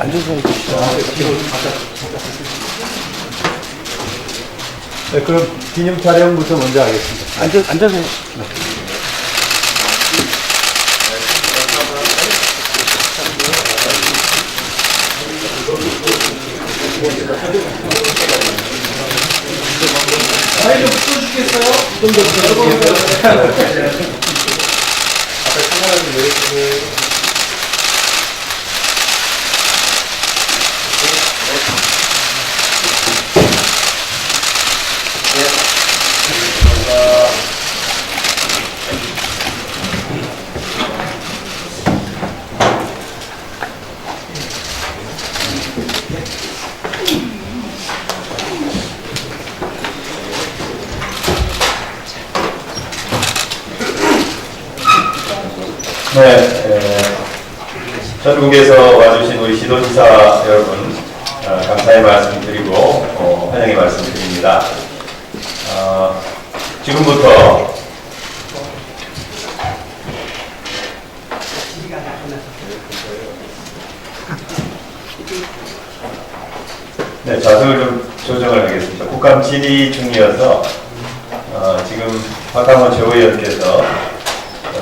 앉아서 해주시죠. 네, 그럼 기념 촬영부터 먼저 하겠습니다. 앉아서 해주시죠. 사진 좀 써주시겠어요? 좀더 들어보세요. 앞에 카메라 좀 내려주세요. 네, 전국에서 와주신 우리 시도지사 여러분, 감사의 말씀 드리고 환영의 말씀 드립니다. 지금부터 네, 좌석을 좀 조정을 하겠습니다. 국감 질의 중이어서 지금 박한원 최고위원께서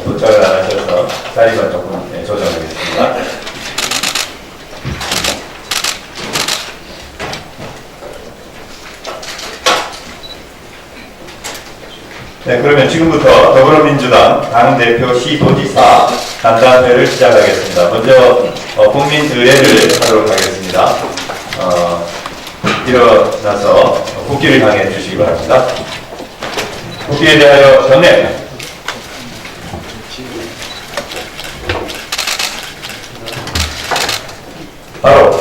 도착을 안 하셔서 자리만 조금 조정하겠습니다. 네, 그러면 지금부터 더불어민주당 당대표 시도지사 간담회를 시작하겠습니다. 먼저 국민의례를 하도록 하겠습니다. 일어나서 국기를 향해 주시기 바랍니다. 국기에 대하여 전해. 바로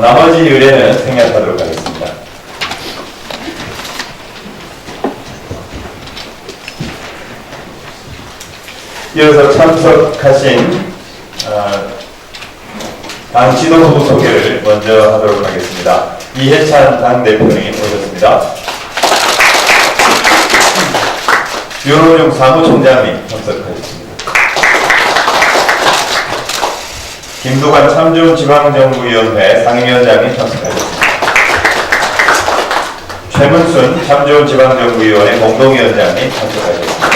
나머지 의례는 생략하도록 하겠습니다. 이어서 참석하신 당 지도부 소개를 먼저 하도록 하겠습니다. 이해찬 당대표님 오셨습니다. 윤호중 사무총장님 참석하셨습니다. 김두관 참좋은지방정부위원회 상임위원장님 참석하셨습니다. 최문순 참좋은지방정부위원회 공동위원장님 참석하셨습니다.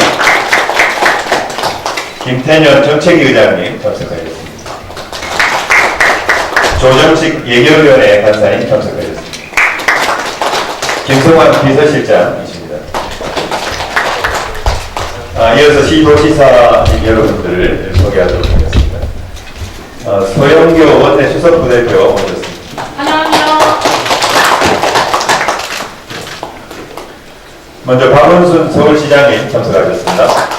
김태년 정책위 의장님 참석하셨습니다. 조정식 예결위원회 간사님 참석하셨습니다. 김성환 비서실장이십니다. 이어서 시도지사 여러분들을 소개하도록 하겠습니다. 소영교 원내 수석부대표 오셨습니다. 안녕하세요. 먼저 박원순 서울시장님 참석하셨습니다.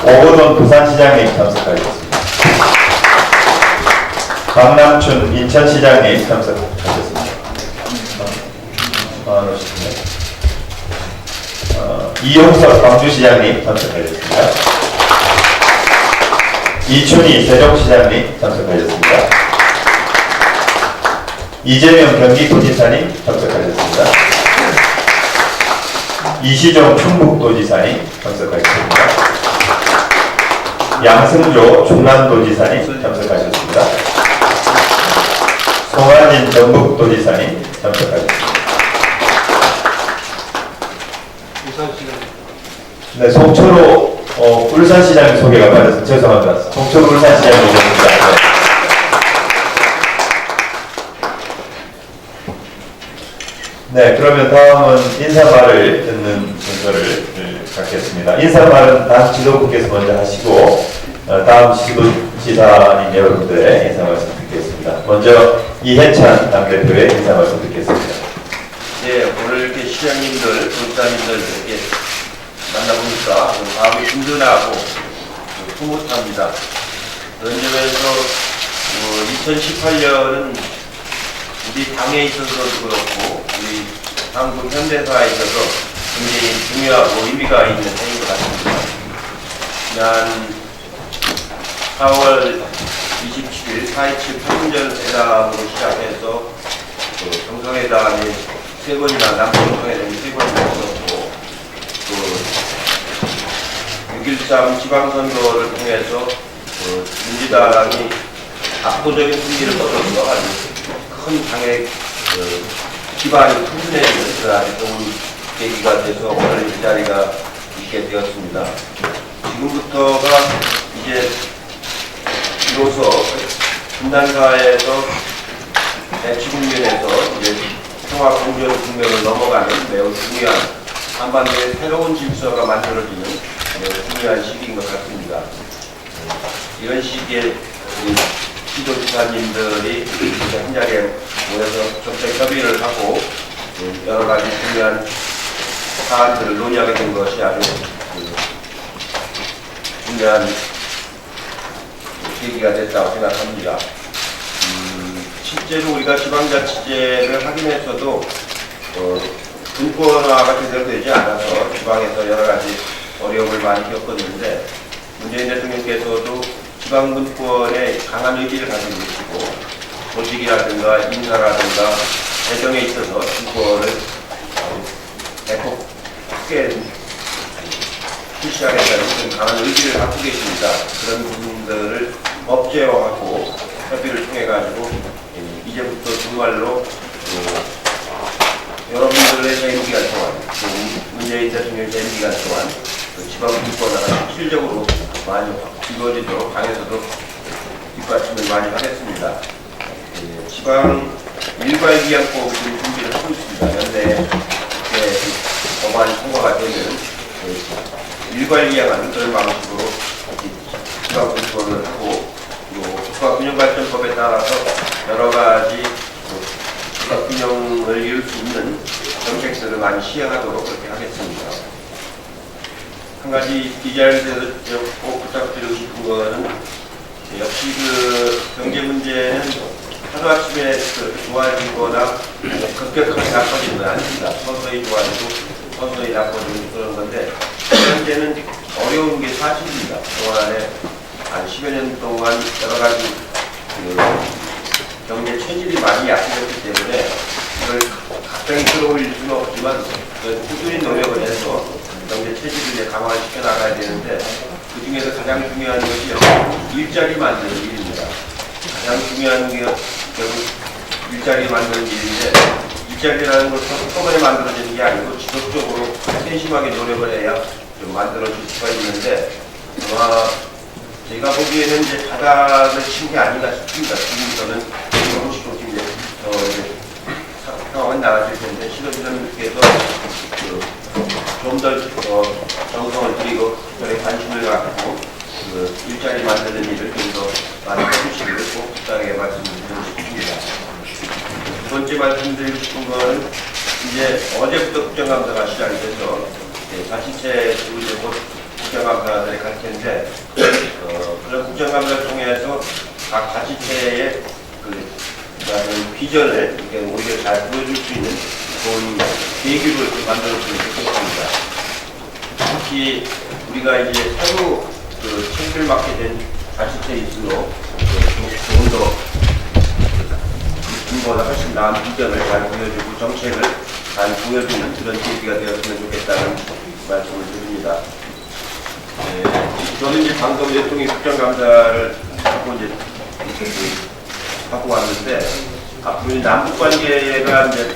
오거돈 부산시장님 참석하셨습니다. 박남춘 인천시장님 참석하셨습니다. 이용석 광주시장님 참석하셨습니다. 이춘희 세종시장님 참석하셨습니다. 이재명 경기도지사님 참석하셨습니다. 이시종 충북도지사님 참석하셨습니다. 양승조 충남도지사님 참석하셨습니다. 송한진 전북도지사님 참석하셨습니다. 네, 송철호 울산시장님 소개가 빠져서 죄송합니다. 송철호 울산시장님 오셨습니다. 네, 그러면 다음은 인사말을 듣는 순서를 갖겠습니다. 인사말은 당 지도부께서 먼저 하시고 다음 시도지사님 여러분들의 인사 말씀 듣겠습니다. 먼저 이해찬 당대표의 인사 말씀 듣겠습니다. 네, 오늘 이렇게 시장님들, 본사님들 이렇게 만나보니까 마음이 든든하고 흐뭇합니다. 그런 점에서 2018년은 우리 당에 있어서도 그렇고 우리 한국 현대사에 있어서 굉장히 중요하고 의미가 있는 해인 것 같습니다. 지난 4월 27일 4.27 판문점 회담으로 시작해서 정상회담이 3번이나 남북정상회담이 3번이나 있었고 또 6.13 지방선거를 통해서 민주당이 압도적인 승리를 거둬서 아주 큰 당의 기반이 튼튼해지는 그런 좋은 계기가 돼서 오늘 이 자리가 있게 되었습니다. 지금부터가 이제 비로소 분단사에서 대치 국면에서 이제 평화 공존 국면을 넘어가는 매우 중요한 한반도의 새로운 질서가 만들어지는 매우 중요한 시기인 것 같습니다. 이런 시기에 우리 지도지사님들이 한 자리에 모여서 정책 협의를 하고 여러 가지 중요한 사안들을 논의하게 된 것이 아주 중요한 계기가 됐다고 생각합니다. 실제로 우리가 지방자치제를 하긴 했어도 분권화가 제대로 되지 않아서 지방에서 여러 가지 어려움을 많이 겪었는데 문재인 대통령께서도 지방분권에 강한 의지를 가지고 계시고 조직이라든가 인사라든가 재정에 있어서 분권을 대폭 크게 실시하겠다는 강한 의지를 갖고 계십니다. 그런 부분들을 법제화하고 협의를 통해 가지고 이제부터 정말로 여러분들의 재임 기간 동안, 문재인 대통령 재임 기간 동안 지방 분권화가 실질적으로 많이 이루어지도록 당에서도 뒷받침을 많이 하겠습니다. 지방 일괄기양법 지금 준비를 하고 있습니다. 현재 법안이 통과가 되면 일괄기양하는 그런 방식으로 지방 분권을 하고 국가균형발전법에 따라서 여러 가지 국가균형을 이룰 수 있는 정책들을 많이 시행하도록 그렇게 하겠습니다. 한 가지 이 자리에서 꼭 부탁드리고 싶은 거는 역시 경제 문제는 하루아침에 좋아지거나 급격하게 나빠지는 건 아닙니다. 서서히 좋아지고 서서히 나빠지는 그런 건데 현재는 어려운 게 사실입니다. 그동안에 한 10여 년 동안 여러 가지 경제 체질이 많이 약해졌기 때문에 이걸 갑자기 끌어올릴 수는 없지만 꾸준히 노력을 해서 경제 체질을 이제 강화시켜 나가야 되는데 그 중에서 가장 중요한 것이 일자리 만드는 일입니다. 가장 중요한 게 결국 일자리 만드는 일인데 일자리라는 것은 한꺼번에 만들어지는 게 아니고 지속적으로 세심하게 노력을 해야 좀 만들어질 수가 있는데 제가 보기에는 이제 바닥을 친 게 아닌가 싶습니다. 지금부터는 조금씩 이제 상황은 나아질 텐데 시도지사님께서 좀 더 정성을 들이고 특별히 관심을 갖고 일자리 만드는 일을 좀 더 많이 해주시기를 꼭 부탁하게 말씀드리고 싶습니다. 두 번째 말씀드리고 싶은 거는 이제 어제부터 국정감사가 시작이 돼서 자치체 이제 곧 국정감사들이 갈 텐데 그런 국정감사를 통해서 각 자치체의 비전을 오히려 잘 보여줄 수 있는 좋은 계기를 만들어주면 좋겠습니다. 특히 우리가 이제 새로 책임을 맡게 된 자치체일수록 조금 더 이보다 훨씬 나은 비전을 잘 보여주고 정책을 잘 보여주는 그런 계기가 되었으면 좋겠다는 말씀을 드립니다. 저는 이제 방금 대통령 국정감사를 하고 이제 하고 왔는데 앞으로 남북 관계가 이제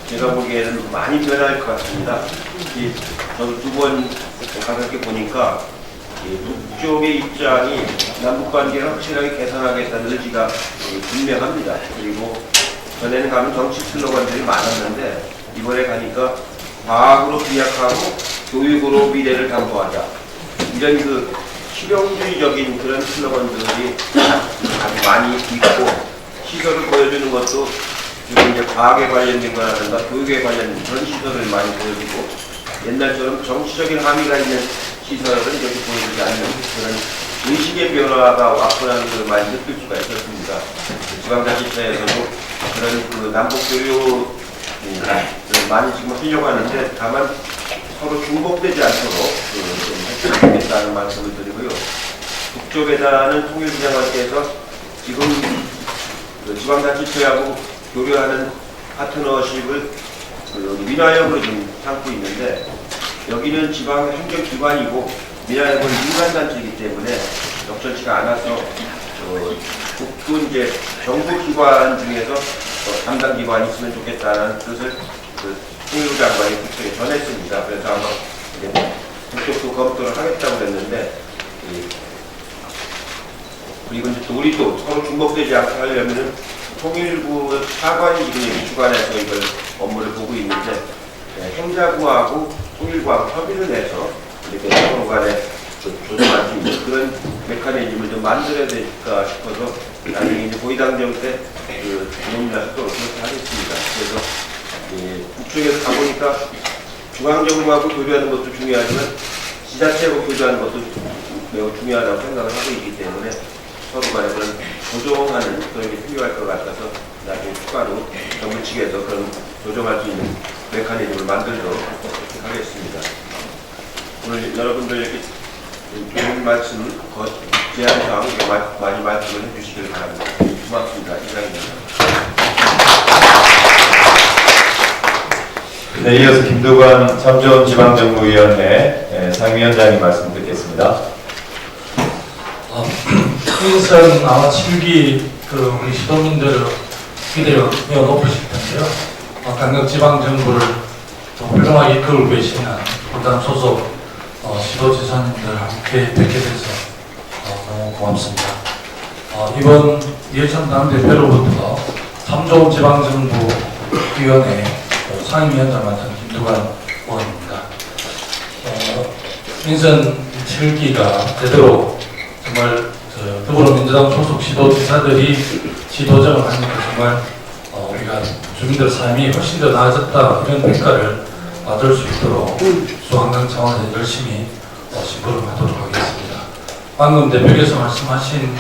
제가 보기에는 많이 변할 것 같습니다. 특히 저도 2번 가서 이렇게 보니까 북쪽의 입장이 남북 관계를 확실하게 개선하겠다는 의지가 분명합니다. 그리고 전에는 가면 정치 슬로건들이 많았는데 이번에 가니까 과학으로 비약하고 교육으로 미래를 담보하자. 이런 실용주의적인 그런 슬로건들이 아주 많이 있고 시설을 보여주는 것도 지금 이제 과학에 관련된 거라든가 교육에 관련된 그런 시설을 많이 보여주고 옛날처럼 정치적인 함의가 있는 시설은 이렇게 보여주지 않는 그런 의식의 변화가 왔구나는 걸 많이 느낄 수가 있었습니다. 지방자치체에서도 그런 그 남북 교육을 많이 지금 하려고 하는데 다만 서로 중복되지 않도록 좀 했으면 좋겠다는 말씀을 드리고요. 북쪽에다는 통일부장관께서 지금 그 지방자치체하고 교류하는 파트너십을 그 민화협으로 좀 삼고 있는데 여기는 지방 행정기관이고 민화협은 민간단체이기 때문에 적절치가 않아서 북도 이제 정부기관 중에서 담당 기관이 있으면 좋겠다는 뜻을 그 통일부 장관이 북쪽에 전했습니다. 그래서 아마 이제 북쪽도 검토를 하겠다고 그랬는데 그리고 이제 또 우리 또 서로 중복되지 않게 하려면은 통일부 차관이 지금 주관해서 이걸 업무를 보고 있는데 행자부하고 통일부하고 협의를 해서 이렇게 서로 간에 조정할 수 있는 그런 메커니즘을 좀 만들어야 될까 싶어서 나중에 이제 고위당정 때그 논의나서 또 그렇게 하겠습니다. 그래서 북쪽에서 가보니까 중앙정부하고 교류하는 것도 중요하지만 지자체하고 교류하는 것도 매우 중요하다고 생각을 하고 있기 때문에 서로 간에 그런 조정하는 그런 게 필요할 것 같아서 나중에 추가로 정부 측에서 그런 조정할 수 있는 메커니즘을 만들도록 하겠습니다. 오늘 여러분들 이렇게 좋은 말씀, 제안사항 많이 말씀을 해주시길 바랍니다. 고맙습니다. 이상입니다. 네, 이어서 김두관 참조원지방정부위원회 상위원장님 말씀 듣겠습니다. 인선 아마 7기 우리 시도민들을 기대가 매우 높으실 텐데요. 강력지방정부를 훌륭하게 이끌고 계시는 부담 소속 시도지사님들 함께 뵙게 돼서 너무 고맙습니다. 이번 이해찬 당대표로부터 참조지방정부위원회 상임위원장 맡은 김두관 의원입니다. 인선 7기가 제대로 정말 더불어민주당 소속 시도지사들이 시도정을 하니까 정말 우리가 주민들 삶이 훨씬 더 나아졌다 이런 평가를 받을 수 있도록 수환경 차원에서 열심히 심부름하도록 하겠습니다. 방금 대표께서 말씀하신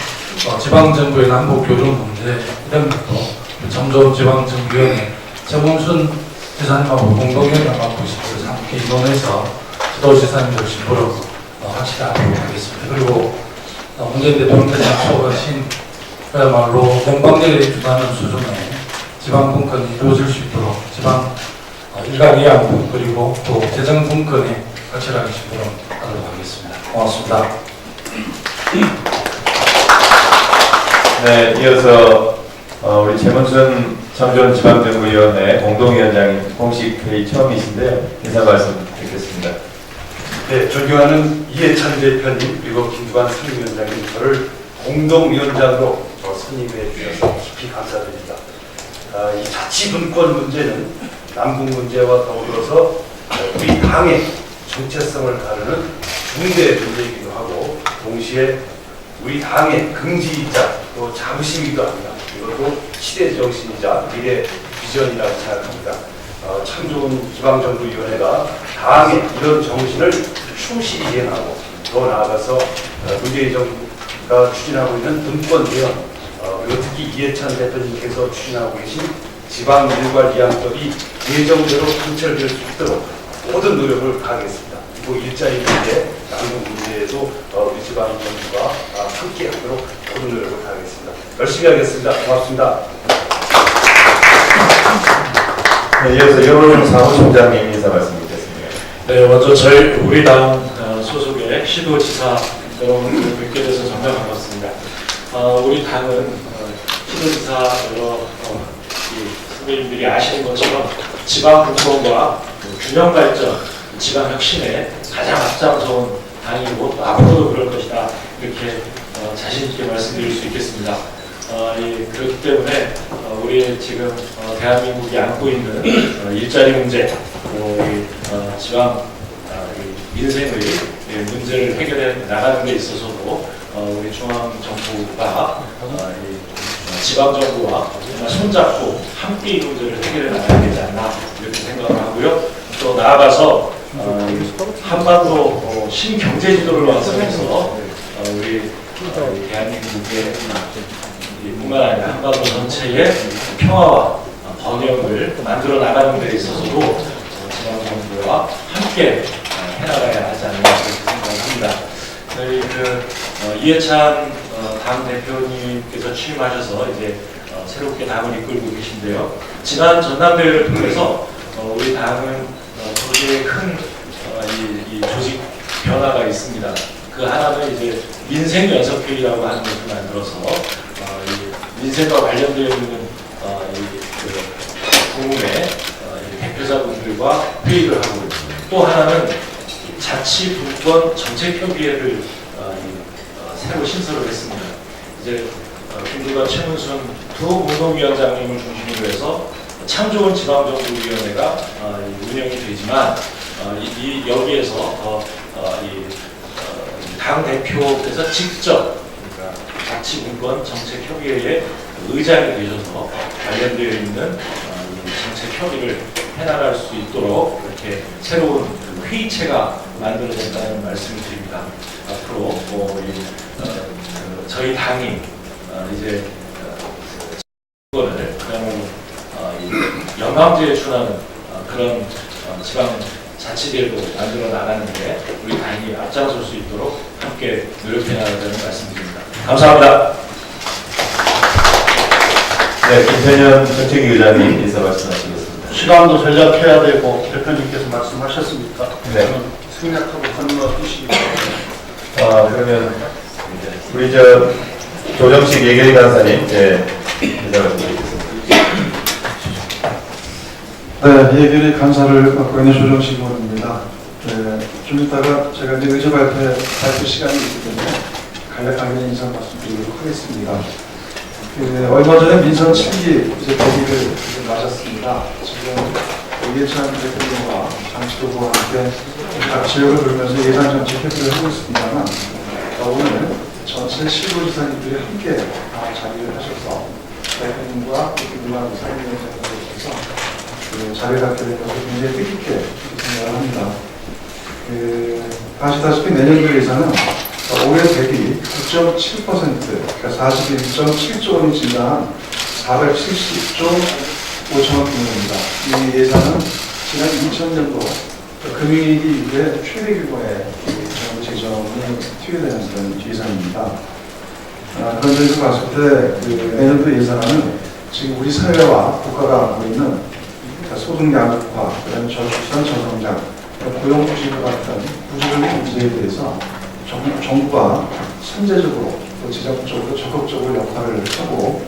지방정부의 남북교류 문제 이런 것도 참조지방정부위원회 정홍순 지사님하고 공동위원장 맡고 있습니다. 함께 의논해서 지도지사님들 심부름 확실하게 하겠습니다. 그리고 문재인 대통령께서 약속하신 그야말로 공방제에 준하는 수준의 지방 분권이 이루어질 수 있도록 지방 일가이양부 그리고 또 재정 분권에 확실하게 심부름하도록 하겠습니다. 고맙습니다. 네, 이어서 우리 최문순 참조원지방정부위원회 공동위원장님 공식 회의 처음이신데요. 인사 말씀 듣겠습니다. 네, 존경하는 이해찬 대표님 그리고 김두관 상임위원장님 저를 공동위원장으로 선임해 주셔서 깊이 감사드립니다. 이 자치분권 문제는 남북 문제와 더불어서 우리 당의 정체성을 가르는 중대 문제이기도 하고 동시에 우리 당의 긍지이자 또 자부심이기도 합니다. 이것도 시대 정신이자 미래 비전이라고 생각합니다. 참 좋은 지방정부위원회가 당의 이런 정신을 충실히 이행하고 더 나아가서 문재인 정부가 추진하고 있는 분권 개헌 그리고 특히 이해찬 대표님께서 추진하고 계신 지방일괄이양법이 예정대로 통철될 수 있도록 모든 노력을 다하겠습니다. 그리고 일자리 문제, 남북 문제에도 우리 지방정부가 함께하도록 모든 노력을 다하겠습니다. 열심히 하겠습니다. 고맙습니다. 네, 이어서 여론용 사무총장님 인사 말씀 드리겠습니다. 네, 먼저 우리 당 소속의 시도지사 여러분들 뵙게 돼서 정말 반갑습니다. 우리 당은 시도지사 여러 선배님들이 아시는 것처럼 지방 분권과 균형 발전, 지방 혁신에 가장 앞장서온 당이고 또 앞으로도 그럴 것이다 이렇게 자신 있게 말씀드릴 수 있겠습니다. 그렇기 때문에 우리 지금 대한민국이 안고 있는 일자리 문제, 지방 민생의 문제를 해결해 나가는 데 있어서도 우리 중앙정부가 지방정부와 정말 손잡고 함께 이 문제를 해결해 나가야 되지 않나 이렇게 생각을 하고요. 또 나아가서 한반도 신경제지도를 완성해서 우리 대한민국의 뿐만 아니라 한반도 전체의 평화와 번영을 만들어 나가는 데 있어서도 지방정부와 함께 해나가야 하지 않나 그렇게 생각합니다. 저희 이해찬 당 대표님께서 취임하셔서 이제 새롭게 당을 이끌고 계신데요. 지난 전당대회를 통해서 우리 당은 도저히 큰 이 조직 변화가 있습니다. 그 하나는 이제 민생연석회의라고 하는 것을 만들어서 이 민생과 관련되어 있는 부문의 대표자분들과 회의를 하고 또 하나는 자치분권 정책협의회를 새로 신설을 했습니다. 이제 김두관 최문순 두 공동위원장님을 중심으로 해서 참 좋은 지방정부위원회가 운영이 되지만 여기에서 당 대표께서 직접 그러니까 자치분권 정책협의회의 의장이 되셔서 관련되어 있는 정책 협의를 해나갈 수 있도록 이렇게 새로운 회의체가 만들어졌다는 말씀을 드립니다. 앞으로 저희 당이 이제 정권을 그야말로 영광제에 준하는 그런 지방 자치제도 만들어 나가는데 우리 당이 앞장설 수 있도록 함께 노력해 나가자는 말씀드립니다. 감사합니다. 네, 김태년 정책위 의장님 인사 말씀하시겠습니다. 시간도 전략해야 되고 대표님께서 말씀하셨습니까? 네. 저는 생략하고 건너뛰시기 그러면 우리 조정식 예결위 간사님 인사 말씀드리겠습니다. 네, 예결위 간사를 맡고 있는 조정식 의원입니다. 좀 이따가 제가 이제 의제 발표 시간이 있기 때문에 간략하게 인사 말씀드리도록 하겠습니다. 얼마 전에 민선 7기 이제 대기를 맞았습니다. 지금 이해찬 대표님과 장치도부와 함께 각 지역을 돌면서 예산 정책 협의를 하고 있습니다만 오늘 전체 시도지사님들이 함께 자리를 하셔서 대표님과 김두관 상임위원장님을 오셔서 자리를 갖게 된 것을 굉장히 뜻깊게 생각을 합니다. 아시다시피 내년도 예산은 올해 대비 9.7% 그러니까 41.7조 원이 증가한 470조 5천억 규모입니다. 이 예산은 지난 2000년도 금융위기 이후에 최대 규모의 정부 재정이 투여되는 그런 예산입니다. 그런 점에서 봤을 때 내년도 예산은 지금 우리 사회와 국가가 갖고 있는 소득 양극화, 그다음에 저출산 저성장, 고용 부실과 같은 구조적인 문제에 대해서 정부가 선제적으로 또 지속적으로 적극적으로 역할을 하고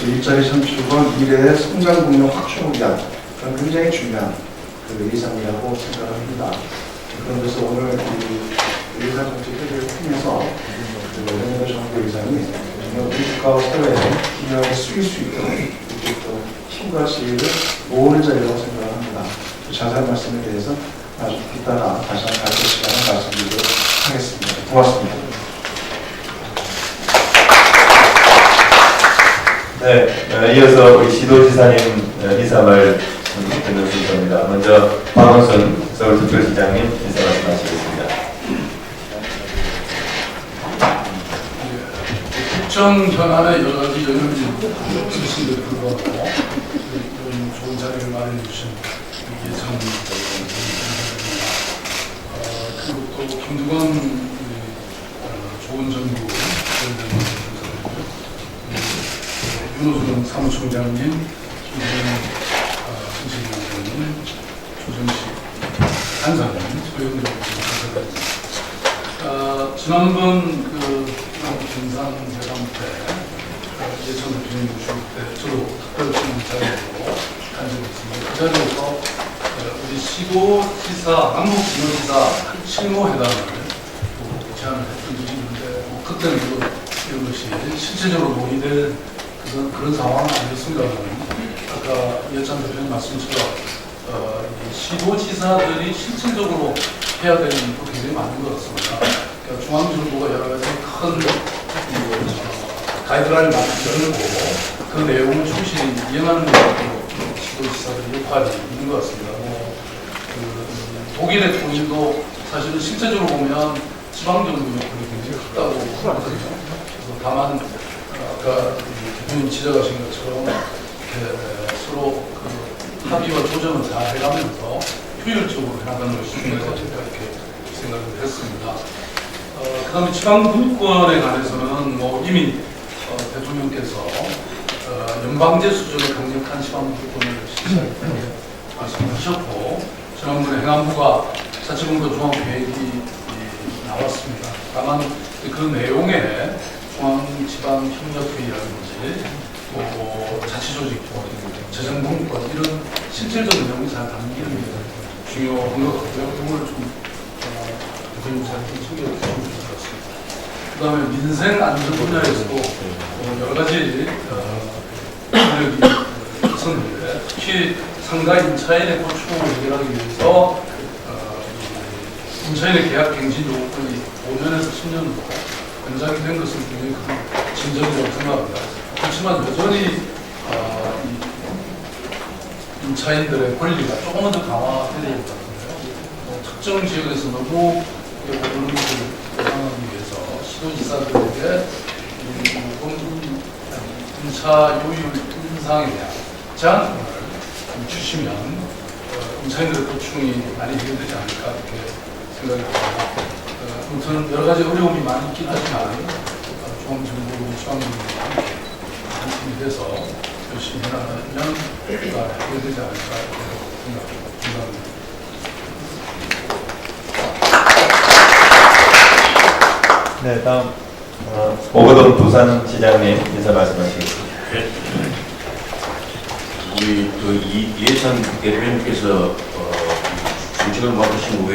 일자리 창출과 미래의 성장 동력 확충을 위한 그런 굉장히 중요한 예산이라고 생각을 합니다. 그런 데서 오늘 이 예산 정책 협의를 통해서 내년도 정부 예산이 정말 우리 국가와 사회에 균형을 쓰일 수 있도록 이렇게 또 힘과 지혜를 모으는 자리라고 생각을 합니다. 자세한 말씀에 대해서 아주 이따가 다시 한번 발표 시간을 말씀드리도록 하겠습니다. 고맙습니다. 네, 이어서 우리 시도지사님 인사말 듣는 순서입니다. 먼저 박원순 서울특별시장님 인사 말씀하시겠습니다. 국정 현안에 여러 가지 연령이 있으신데도 불구하고 이런 좋은 자리를 마련해 주신 이해찬 그리고 또 김두관 좋은 정부 윤호중 사무총장님, 김재현 정책위원장님, 조정식 간사님, 소영정 간사님. 지난번 김산회담 때 예천 대표님 오실 때 저도 특별히 자리로 간접했습니다. 그 자리에서 우리 시도지사, 남북지도지사 실무회담을 제안을 했던 적이 있는데 그때는 이런 것이 실질적으로 논의될 그런 상황은 아니었습니다만 아까 이해찬 대표님 말씀처럼 시도지사들이 실질적으로 해야 되는 일도 굉장히 많은 것 같습니다. 그러니까 중앙정부가 여러 가지 큰 가이드라인을 만들고 그 내용을 충실히 이행하는 것도 지도지사들의 역할이 있는 것 같습니다. 독일의 통일도 사실은 실제적으로 보면 지방정부 역할이 굉장히 크다고 보거든요. 그래서 다만 아까 대표님 지적하신 것처럼 이렇게 서로 그 합의와 조정을 잘 해가면서 효율적으로 해나가는 것이 중요하지 않을까 이렇게 생각을 했습니다. 그 다음에 지방분권에 관해서는 이미 대통령께서 연방제 수준의 강력한 지방분권을 실시하겠다고 말씀하셨고, 지난번에 행안부가 자치봉도 종합계획이 나왔습니다. 다만 그 내용에 중앙지방협력회의라든지 또 자치조직권, 재정분권 이런 실질적 내용이 잘 담기는 게 중요한 것 같고요. 이걸 좀 대표님께서 챙겨 주시면 좋을 것 같습니다. 그 다음에 민생 안전 분야에서도 여러 가지 능력이 있었는데, 특히 상가 임차인의 고충을 해결하기 위해서 임차인의 계약 갱신 요건이 5년에서 10년으로 연장이 된 것은 굉장히 큰 진전이라고 생각합니다. 그렇지만 여전히 이 임차인들의 권리가 조금은 더 강화되어야 될 것 같은데요. 특정 지역에서 너무 오르는 것을 보상하기 위해서 시도지사들에게 임차 요율 인상에 대한 제한권을 주시면 임차인들의 고충이 많이 해결되지 않을까 이렇게 생각이 듭니다. 아무튼 여러 가지 어려움이 많이 있긴 하지만 중앙정부, 우리 지방정부가 함께 한 팀이 돼서 열심히 해나가면 해결되지 않을까 이렇게 생각합니다. 네, 다음 오거돈 부산시장님 인사 말씀하시겠습니다. 우리 이해찬 대표님께서 정책을 맡으신 후에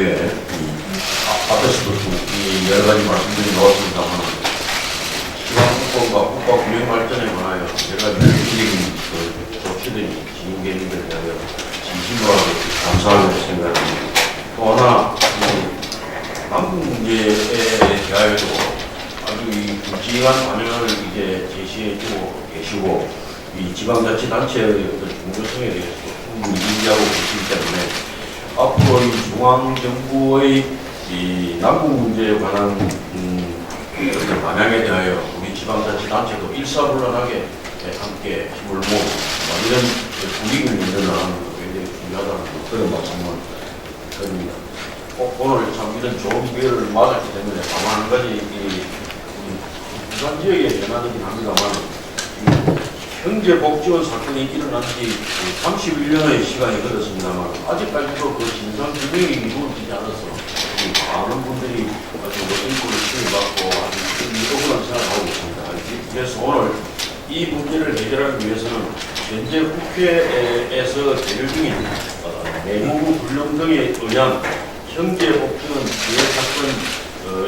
앞에서도 여러 가지 말씀들이 나왔습니다만, 지방국가와 국가 균형 발전에 관하여 여러 가지具体的 조치들이 진행되는 것에 대하여 진심으로 감사하고 생각합니다. 또 하나, 남북 문제에 대하여도 아주 굵직한 반응을 이제 제시해주고 계시고, 이 지방자치단체의 중요성에 대해서 충분히 인지하고 계시기 때문에 앞으로 이 중앙정부의 이 남북 문제에 관한 방향에 대하여 우리 지방자치단체도 일사불란하게 함께 힘을 모으고 이런 분위기를 만들어나가는 것도 굉장히 중요하다는 그런 말씀을 드립니다. 오늘 참 이런 좋은 기회를 맞았기 때문에 다만 한 가지 부산 지역의 변화이긴 합니다만, 경제복지원 사건이 일어난 지 31년의 시간이 흘렀습니다만 아직까지도 그 진상규명이 이루어지지 않아서 많은 분들이 아주 인권을 침해받고 아주 억울한 생각을 하고 있습니다. 그래서 오늘 이 문제를 해결하기 위해서는 현재 국회에서 대결 중인 내무부 불령 등에 의한 경제복지원 피해 사건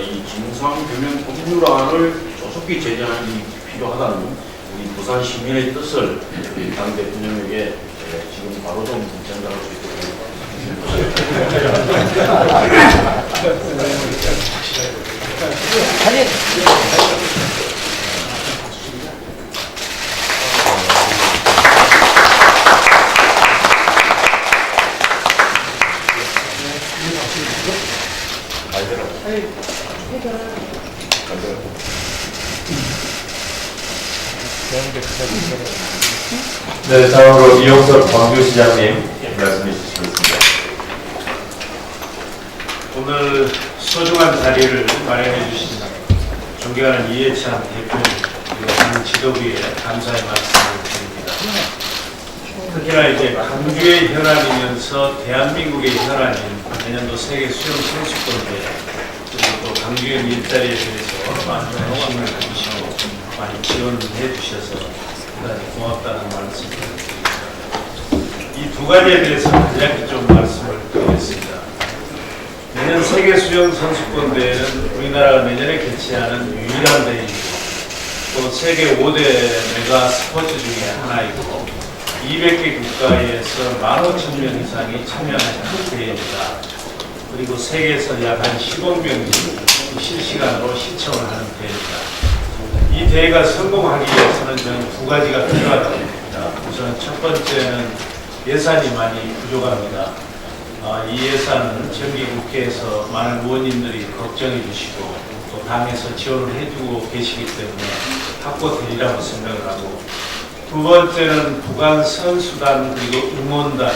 이 진상규명 법률안을 조속히 제정하기 필요하다는 우리 부산 시민의 뜻을 우리 당 대통령에게 지금 바로 좀 전달할 수 있도록 네, 다음으로 이용섭 광주시장님 말씀해 주시겠습니다. 오늘 소중한 자리를 마련해 주신 존경하는 이해찬 대표님 그리고 당 지도부에 감사의 말씀을 드립니다. 특히나 이제 광주의 현안이면서 대한민국의 현안인 내년도 세계 수영 선수권대회 그리고 또 광주의 일자리에 대해서 많은 관심을 가지시고 많이 지원해 주셔서 대단히 고맙다는 말씀을 드립니다. 이 두 가지에 대해서 간략히 좀 말씀을 드리겠습니다. 내년 세계 수영 선수권 대회는 우리나라가 내년에 개최하는 유일한 대회이고 또 세계 5대 메가 스포츠 중에 하나이고 200개 국가에서 15,000명 이상이 참여하는 대회입니다. 그리고 세계에서 약 한 10억 명이 실시간으로 시청을 하는 대회입니다. 이 대회가 성공하기 위해서는 저는 두 가지가 필요하다고 봅니다. 우선 첫 번째는 예산이 많이 부족합니다. 이 예산은 정기국회에서 많은 의원님들이 걱정해 주시고 또 당에서 지원을 해주고 계시기 때문에 확보되리라고 생각을 하고, 두 번째는 부관 선수단 그리고 응원단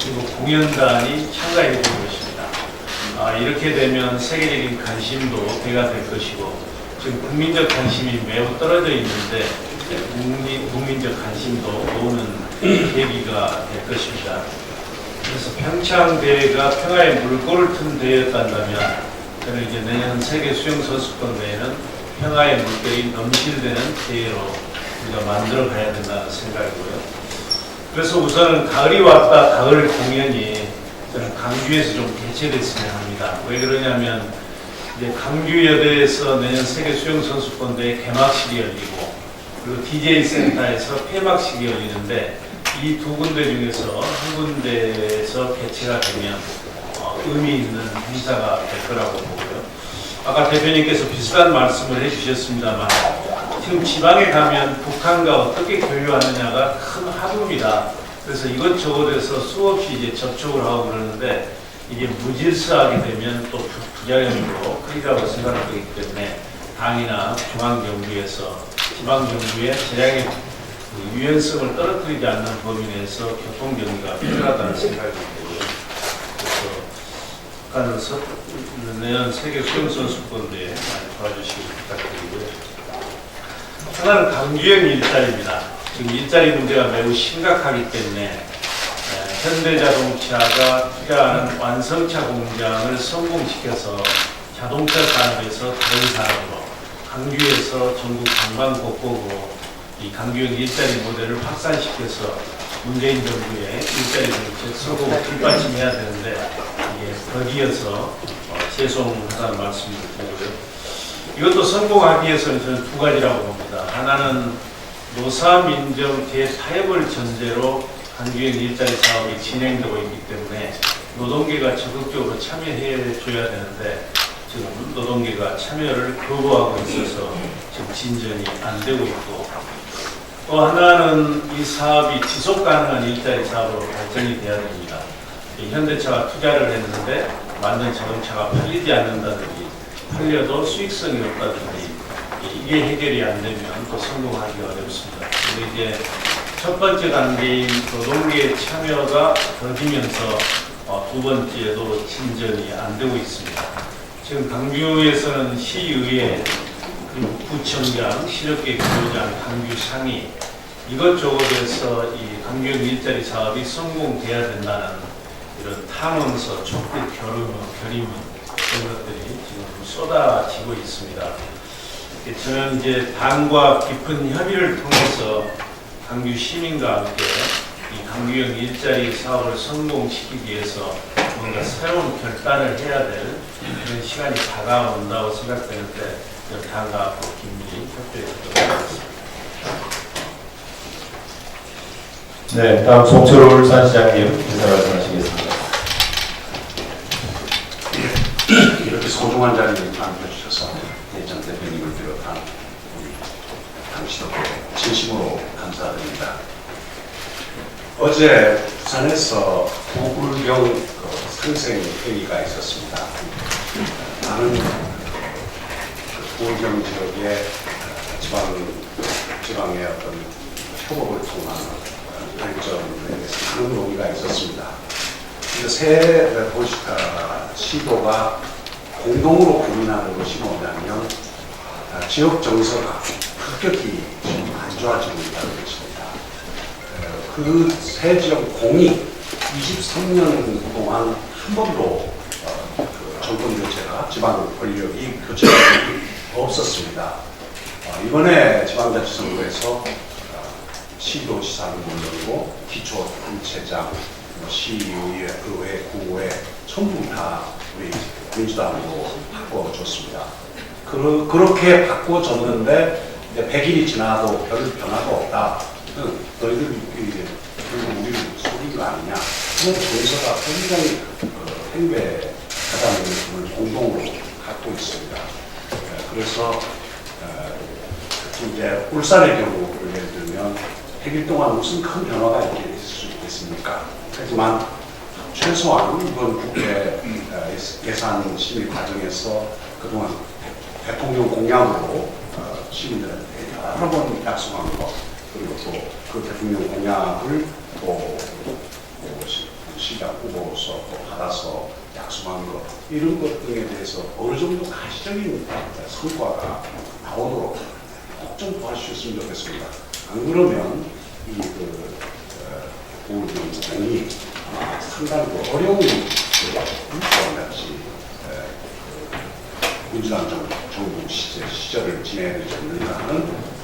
그리고 공연단이 참가해 주는 것입니다. 이렇게 되면 세계적인 관심도 배가 될 것이고, 지금 국민적 관심이 매우 떨어져 있는데 국민적 관심도 모으는 계기가 될 것입니다. 그래서 평창 대회가 평화의 물꼬를 튼 대회였다면, 저는 이제 내년 세계 수영 선수권 대회는 평화의 물결이 넘실대는 대회로 우리가 만들어 가야 된다는 생각이고요. 그래서 우선은 가을이 왔다 가을 공연이 저는 강주에서 좀 개최됐으면 합니다. 왜 그러냐면 이제 강주여대에서 내년 세계 수영 선수권 대회 개막식이 열리고, 그리고 DJ 센터에서 폐막식이 열리는데, 이 두 군데 중에서 한 군데에서 개최가 되면 의미 있는 행사가 될 거라고 보고요. 아까 대표님께서 비슷한 말씀을 해주셨습니다만, 지금 지방에 가면 북한과 어떻게 교류하느냐가 큰 화두입니다. 그래서 이것저것에서 수없이 이제 접촉을 하고 그러는데, 이게 무질서하게 되면 또 부작용으로 크리라고 생각을 하기 때문에 당이나 중앙정부에서 지방정부의 재량의 유연성을 떨어뜨리지 않는 범위 내에서 교통정리가 필요하다는 생각이 들고요. 그래서 내년 세계 수영선수권대회 많이 도와주시기 부탁드리고요. 하나는 강주행 일자리입니다. 지금 일자리 문제가 매우 심각하기 때문에 현대자동차가 투자하는 완성차 공장을 성공시켜서 자동차 산업에서 다른 산업으로, 강주에서 전국 방방곡곡으로 이 강주형 일자리 모델을 확산시켜서 문재인 정부의 일자리 정책 성공을 뒷받침해야 되는데, 이게 더디어서 죄송하다는 말씀을 드리고요. 이것도 성공하기 위해서는 저는 두 가지라고 봅니다. 하나는 노사민정 대타협을 전제로 강주형 일자리 사업이 진행되고 있기 때문에 노동계가 적극적으로 참여해 줘야 되는데, 지금 노동계가 참여를 거부하고 있어서 지금 진전이 안 되고 있고, 또 하나는 이 사업이 지속 가능한 일자리 사업으로 발전이 돼야 됩니다. 현대차가 투자를 했는데 만든 자동차가 팔리지 않는다든지, 팔려도 수익성이 없다든지, 이게 해결이 안 되면 또 성공하기가 어렵습니다. 그런데 이제 첫 번째 단계인 노동계의 참여가 더디면서 두 번째도 진전이 안 되고 있습니다. 지금 강주에서는 시의회, 그리고 구청장, 실업계획부장, 강주상이 이것저것에서 이 강주형 일자리 사업이 성공돼야 된다는 이런 탐험서, 촉구, 결의문 이런 것들이 지금 쏟아지고 있습니다. 저는 이제 당과 깊은 협의를 통해서 강주 시민과 함께 이 강주형 일자리 사업을 성공시키기 위해서 뭔가 새로운 결단을 해야 될 그런 시간이 다가온다고 생각되는데, 당과 앞으로 긴밀히 협조해 주도록 하겠습니다. 네, 다음 송철호 울산시장님 인사 말씀하시겠습니다. 이렇게 소중한 자리를 만들어주셔서 전 대표님을 비롯한 우리 당시도께 진심으로 감사드립니다. 어제 부산에서 고불경 상생회의가 있었습니다. 나는 고불경 지역의 지방의 어떤 협업을 통한 발전에 대해서 많은 논의가 있었습니다. 새 시도가 공동으로 고민하는 것이 뭐냐면 지역 정서가 급격히 안 좋아지고 있다는 것입니다. 그 새 지역 공이 23년 동안 한 번도 정권 교체가, 지방 권력이 교체가 없었습니다. 이번에 지방자치선거에서 시도지사를 물론이고 기초단체장, 시의회, 의회, 구의회 전부 다 우리 민주당으로 바꿔줬습니다. 그렇게 바꿔줬는데 이제 100일이 지나도 별 변화가 없다. 너희들 우리를 속인 거 아니냐. 그런 정서가 굉장히 팽배하다는 느낌을 공동으로 갖고 있습니다. 그래서 이제 울산의 경우를 예를 들면 100일 동안 무슨 큰 변화가 있을 수 있겠습니까? 하지만 최소한 이번 국회 예산 심의 과정에서 그동안 대통령 공약으로 시민들한테 여러 번 약속한 것, 그리고 또 그 대통령 공약을 또 시장 후보로서 또 받아서 약속한 것, 이런 것 등에 대해서 어느 정도 가시적인 성과가 나오도록 꼭 좀 도와주셨으면 좋겠습니다. 안 그러면 이 부분이 상당히 어려운 물건같이 민주당 정부 시절을 지내야 되지 않는가 하는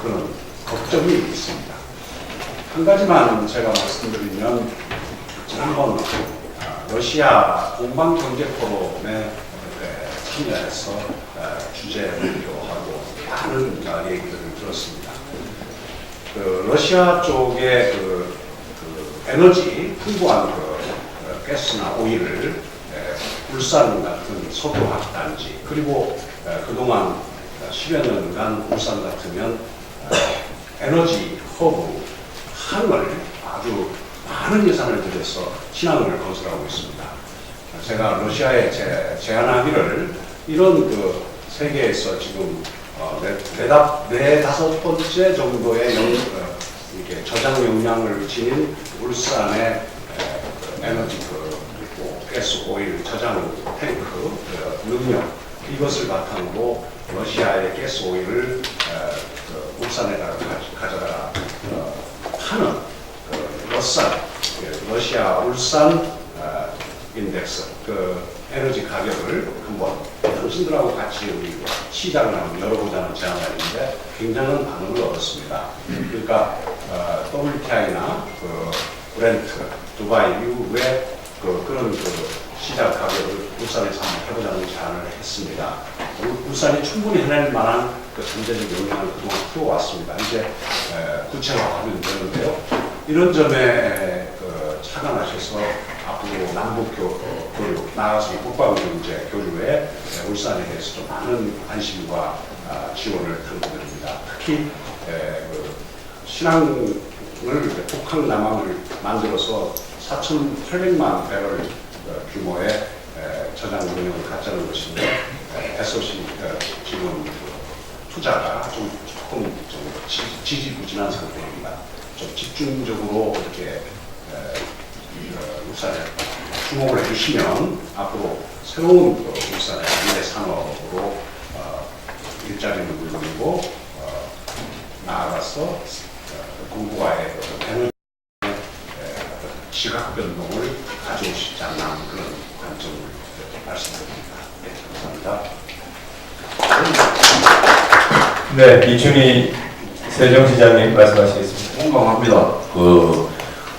그런 걱정이 있습니다. 한 가지만 제가 말씀드리면, 지난번 러시아 공방경제 포럼에 참여해서 주제 발표하고 많은 얘기들을 들었습니다. 러시아 쪽에 에너지 풍부한 가스나 오일을 울산 같은 소도학단지, 그리고 그동안 10여 년간 울산 같으면 에너지 허브 한을 아주 많은 예산을 들여서 신항을 건설하고 있습니다. 제가 러시아에 제안하기를 이런 세계에서 지금 네다섯 번째 정도의 이렇게 저장 용량을 지닌 울산의 에너지 가스 오일 저장 탱크 능력, 이것을 바탕으로 러시아의 가스 오일을 울산에다가 가져다가 파는 러시아 울산 인덱스 에너지 가격을 한번 당신들하고 같이 우리 시장을 한번 열어보자는 제안을 했는데 굉장한 반응을 얻었습니다. 그러니까 WTI나 브렌트, 두바이 이후에 그런 시장 가격을 울산에서 한번 해보자는 제안을 했습니다. 울산이 충분히 해낼 만한 전제적 역량을 그동안 키워왔습니다. 이제 구체화하면 되는데요. 이런 점에 착안하셔서 앞으로 남북 교류, 나아가서 국방경제 교류에 울산에 대해서 좀 많은 관심과 지원을 당부드립니다. 특히 신항을 북한 남항을 만들어서 4,800만 배럴 규모의 저장 능력을 갖자는 것인데 SOC 지금 투자가 조금 지지부진한 상태입니다. 좀 집중적으로 이렇게 울산에 주목을 해주시면 앞으로 새로운 울산의 미래 산업으로 일자리는 물론이고 나아가서 공부와의 에너지 시각 변동을 가져올 수 있지 않나 하는 그런 관점을 말씀드립니다. 네, 감사합니다. 네, 이춘희 세종시장님 말씀하시겠습니다. 공감합니다.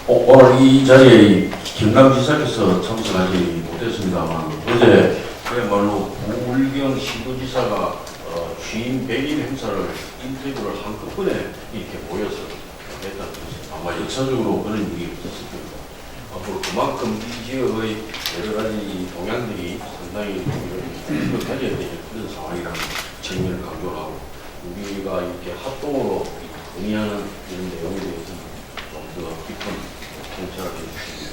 오늘 이 자리에 김남지사께서 참석하지 못했습니다만 어제 그야말로 우울경 시도지사가 취임 100일 행사를 인터뷰를 한꺼번에 이렇게 모여서 했다는 것은 아마 역사적으로 그런 일이 없었을 겁니다. 앞으로 그만큼 이 지역의 여러 가지 동향들이 상당히 힘을 가져야 되는 그런 상황이라는 측면을 강조하고, 우리가 이렇게 합동으로 논의하는 이런 내용에 대해서는 좀 더 깊은 통찰을 해주십니다.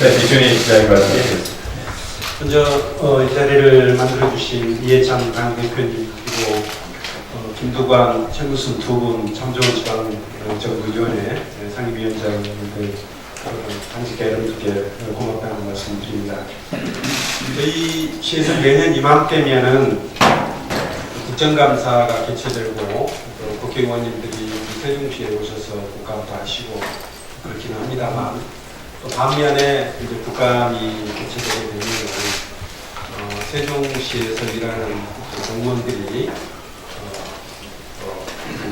네, 이춘희 시장님 말씀하시겠습니다. 먼저 이 자리를 만들어주신 이해찬 당대표님, 그리고 김두관, 최무순 두 분 참조원 지방정부위원회 상임위원장님들 당직자 여러분들께 고맙다는 말씀드립니다. 저희 시에서 매년 이맘때면은 국정감사가 개최되고 국회의원님들이 세종시에 오셔서 국감도 하시고 그렇긴 합니다만, 또 반면에 이제 국감이 개최되게 되면 세종시에서 일하는 공무원들이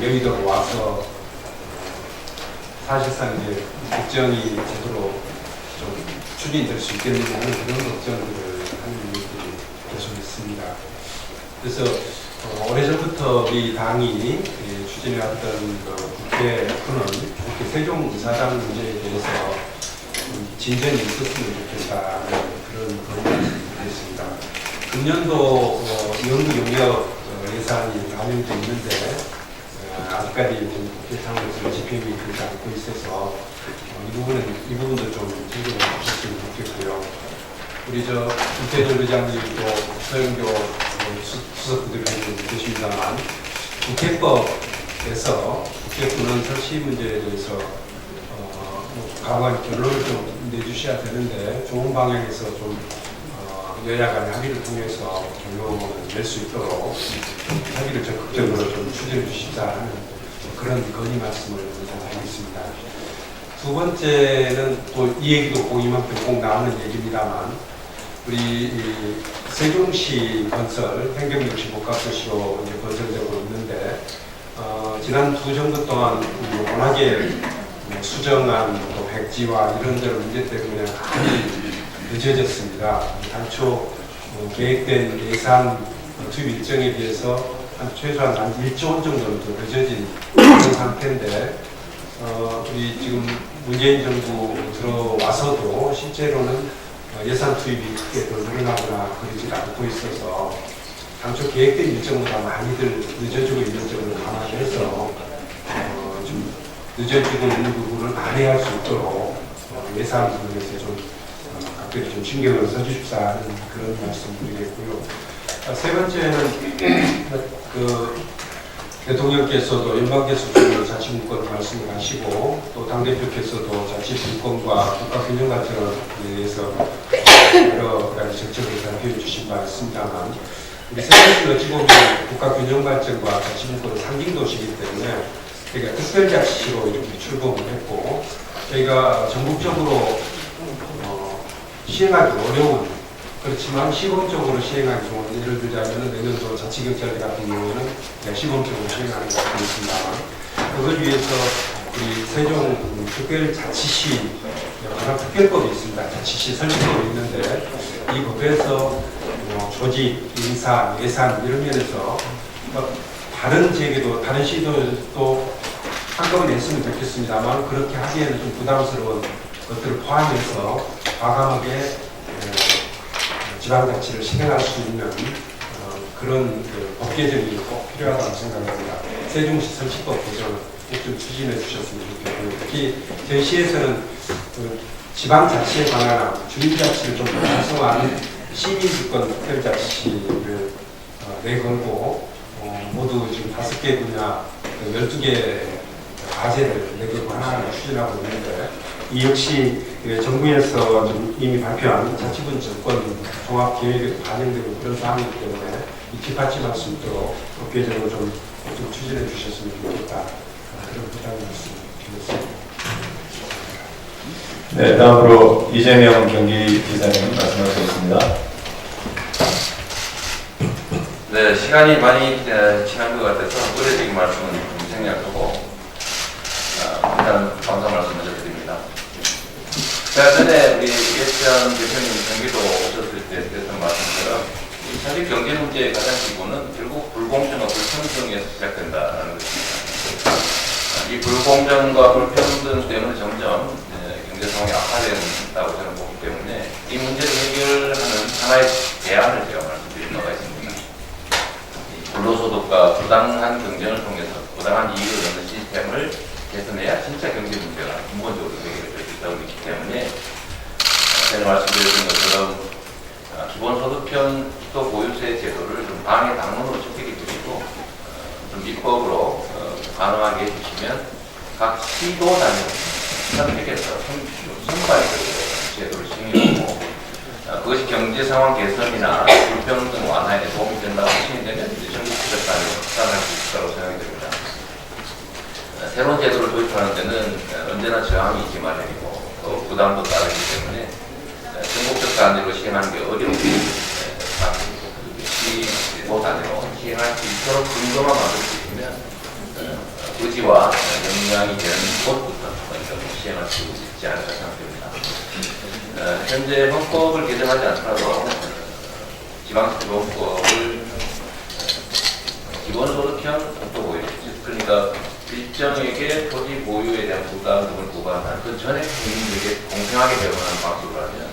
여의도로 와서 사실상 이제 국정이 제대로 좀 추진될 수 있겠느냐 하는 그런 걱정들을 하는 분들이 계속 있습니다. 그래서 오래전부터 우리 당이 추진해왔던 국회는 국회 세종이사장 문제에 대해서 진전이 있었으면 좋겠다는 그런 의견을 드렸습니다. 금년도 연구 용역 예산 예산이 반영되어 있는데 아직까지 국회 차원에서 집행이 되지 않고 있어서 이 부분도 좀 챙겨 주셨으면 좋겠고요. 우리 김태준 의장님도 서영교 수석부대표님 계십니다만 국회법에서 국회법은 설치 문제에 대해서 과거의 결론을 좀 내주셔야 되는데 좋은 방향에서 좀 여야 간의 합의를 통해서 결론을 낼 수 있도록 합의를 적극적으로 좀 추진해 주시자는 그런 건의 말씀을 드리겠습니다. 두 번째는 또 이 얘기도 꼭 이만큼 꼭 나오는 얘기입니다만 우리 세종시 건설 행정역시 복합도시로 건설되고 있는데 지난 2정부 동안 워낙에 수정안, 또 백지화 이런 데로 문제 때문에 많이 늦어졌습니다. 당초 계획된 예산 투입 일정에 비해서 최소한 한 1조 원 정도는 더 늦어진 그런 상태인데 우리 지금 문재인 정부 들어와서도 실제로는 예산 투입이 크게 더 늘어나거나 그러지 않고 있어서 당초 계획된 일정보다 많이들 늦어지고 있는 점을 감안해서 좀 늦어지고 있는 부분을 만회할 수 있도록 예산 부분에서 좀 각별히 좀 신경을 써주십사는 그런 말씀 드리겠고요. 세 번째는 대통령께서도 연방개수적으로 자치분권을 말씀하시고 또 당대표께서도 자치분권과 국가균형발전에 대해서 여러 가지 정책을 발표해 주신 바 있습니다만 우리 세종시는 어찌 보면 국가균형발전과 자치분권의 상징도시이기 때문에 저희가 특별자치시로 이렇게 출범을 했고 저희가 전국적으로 시행하기 어려운 그렇지만 시범적으로 시행하기 좋은 예를 들자면 내년도 자치경찰대 같은 경우에는 시범적으로 시행하는 것 같습니다만 그걸 위해서 우리 세종 특별자치시 여러 특별법이 있습니다. 자치시 설치법이 있는데 이 법에서 조직, 인사, 예산 이런 면에서 다른 지역에도 다른 시도도 한꺼번에 했으면 좋겠습니다만 그렇게 하기에는 좀 부담스러운 것들을 포함해서 과감하게 지방자치를 실행할 수 있는 그런 법 개정이 꼭 필요하다고 생각합니다. 세종시 설치법 개정을 꼭 좀 추진해 주셨으면 좋겠고요. 특히 저희 시에서는 지방자치에 관한 주민자치를 좀 활성화하는 시민주권 특별자치를 내걸고 모두 지금 5개 분야 12개 과제를 내걸고 하나하나 추진하고 있는데 이 역시 정부에서 좀 이미 발표한 자치분 정권 종합 계획에 반영되고 그런 사항이기 때문에 이 뒷받침할 수 있도록 법 개정을 좀 추진해 주셨으면 좋겠다. 그런 부탁을 말씀드리겠습니다. 네, 다음으로 이재명 경기지사님 말씀하시겠습니다. 네, 시간이 많이 지난 것 같아서 의례적인 말씀은 좀 생략하고 일단 감사 말씀 먼저 드립니다. 제가 전에 우리 이해찬 대표님 경기도 오셨을 때 드렸던 말씀처럼 사실 경제 문제의 가장 기본은 결국 불공정과 불평등에서 시작된다는 것입니다. 이 불공정과 불평등 때문에 점점 경제 상황이 악화된다고 저는 보기 때문에 이 문제를 해결하는 하나의 대안을 제가 말씀드릴 필요가 있습니다. 불로소득과 부당한 경쟁을 통해서 부당한 이익을 얻는 시스템을 개선해야 진짜 경제 문제가 근본적으로 해결될 수 있다고 믿기 때문에 제가 말씀드렸던 것처럼 기본소득형 수도 보유세 제도를 좀 당의 당론으로 적극히 드리고 좀 입법으로 가능하게 해주시면 각 시도 단위로 선택해서 선발적으로 제도를 시행해보고 그것이 경제 상황 개선이나 불평등 완화에 도움이 된다고 하시면 되면 전국적 단위로 확산할 수 있다고 생각이 됩니다. 새로운 제도를 도입하는 데는 언제나 저항이 있기 마련이고 또 부담도 따르기 때문에 전국적 단위로 시행하는 게 어려운데 시도 단위로 시행할 수 있도록 근거만 만들 수 있으면 의지와 역량이 되는 곳부터 먼저 시행할 수 있지 않을까 생각됩니다. 현재 헌법을 개정하지 않더라도 지방세법을 기본소득형 국토보유, 그러니까 일정에게 토지 보유에 대한 부담 등을 부과하는 그 전에 국민들에게 공평하게 배분하는 방식으로 하면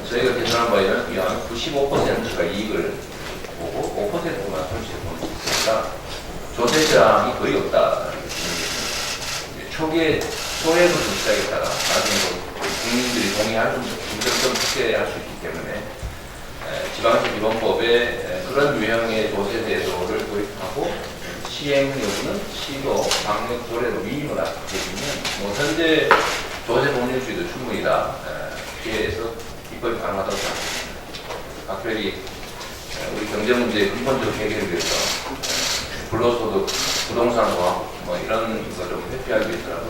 저희가 개선한 바에는 약 95%가 이익을 보고 5%만 손실을 보는 수 있으니까 조세장이 거의 없다. 초기에 소액으로 시작했다가 나중에 국민들이 동의하는 정도 특혜할 수 있기 때문에 지방세기본법에 그런 유형의 조세 제도를 도입하고 시행 여부는 시도 방역 조례로 위임을 하게 되면 현재 조세 법률주의도 충분히다. 기회에서 입법이 가능하다고 생각합니다. 각별히 우리 경제 문제의 근본적 해결을 위해서 불로소득, 부동산 노하우 이런 거 좀 회피하기 위해서라도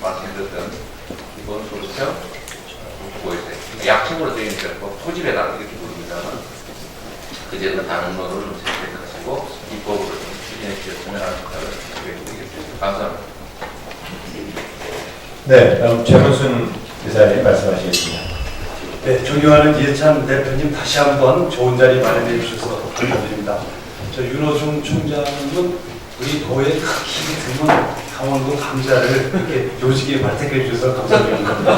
말씀드렸던 기본 소득형 국고세 약칭으로 되어 있는 토지배당 이렇게 부릅니다만 그 제도 단원으로 좀 선택하시고 입법으로 좀 추진해 주셨으면 하는 부탁을 드리겠습니다. 감사합니다. 네, 다음 최문순 이사님 말씀하시겠습니다. 네, 존경하는 이해찬 대표님 다시 한번 좋은 자리 마련해 주셔서 감사드립니다. 저 윤호중 총장은 우리 도에 힘이 드문 강원도 감자를 이렇게 요직에 발탁해 주셔서 감사드립니다.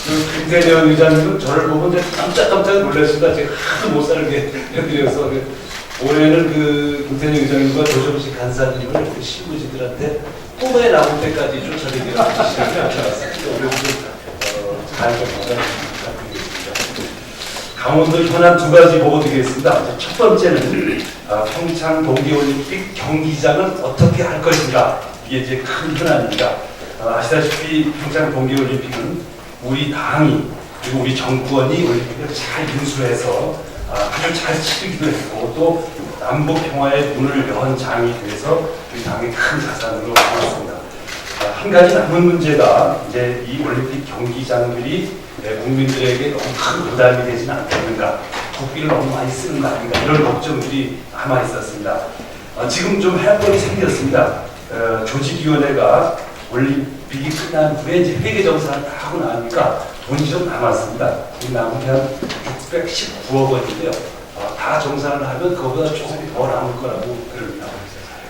김태년 의장님은 저를 보면 깜짝깜짝 놀랐습니다. 제가 하도 못 살게 해드려서 올해는 그 김태년 의장님과 조정식 간사님을 신부지들한테 꿈에 나올 때까지 쫓아내기로 시작했습니다. 강원도 현안 두 가지 보고 드리겠습니다. 첫 번째는 평창 동계올림픽 경기장은 어떻게 할 것인가, 이게 이제 큰 현안입니다. 아시다시피 평창 동계올림픽은 우리 당이 그리고 우리 정권이 올림픽을 잘 인수해서 아주 잘 치르기도 했고 또 남북 평화의 문을 연 장이 돼서 우리 당의 큰 자산으로 남았습니다. 한 가지 남은 문제가 이제 이 올림픽 경기장들이 국민들에게 너무 큰 부담이 되지는 않겠는가, 국비를 너무 많이 쓰는 거 아닌가, 이런 걱정들이 남아 있었습니다. 지금 좀 해법이 생겼습니다. 조직위원회가 올림픽이 끝난 후에 이제 회계정산을 다 하고 나니까 돈이 좀 남았습니다. 이 남은 게 한 619억 원인데요. 다 정산을 하면 그거보다 조금 더 남을 거라고 그럽니다.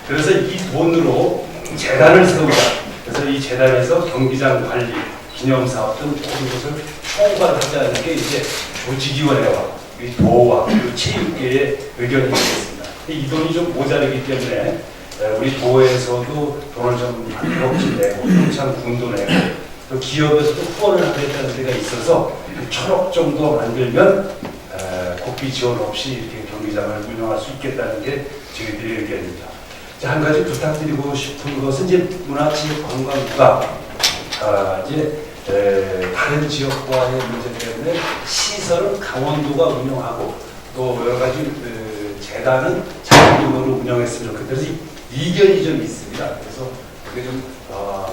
그래서 이 돈으로 재단을 세우자. 그래서 이 재단에서 경기장 관리, 기념사업 등 모든 것을 총괄하자는 게 이제 조직위원회와 이 도와 그리고 체육계의 의견이 있겠습니다. 이 돈이 좀 모자르기 때문에 우리 도에서도 돈을 좀 100억씩 내고 평창 군도 내고 또 기업에서도 후원을 하겠다는 데가 있어서 1,000억 정도 만들면 국비 지원 없이 이렇게 경기장을 운영할 수 있겠다는 게 저희들의 의견입니다. 한 가지 부탁드리고 싶은 것은 이제 문화체육관광부가 이제 다른 지역과의 문제 때문에 시설은 강원도가 운영하고 또 여러 가지 재단은 자율적으로 운영했으면 좋겠다. 그래서 이견이 좀 있습니다. 그래서 그게 좀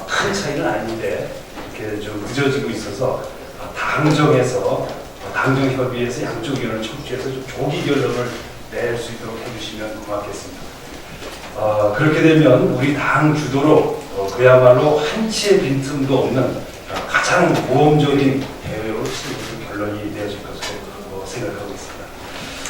큰 차이는 아닌데 이렇게 좀 늦어지고 있어서 당정에서 당정협의회에서 양쪽 의견을 청취해서 좀 조기 결론을 낼 수 있도록 해주시면 고맙겠습니다. 그렇게 되면 우리 당 주도로 그야말로 한치의 빈틈도 없는 가장 모험적인 대회로 치르는 결론이 내어질 것으로 생각하고 있습니다.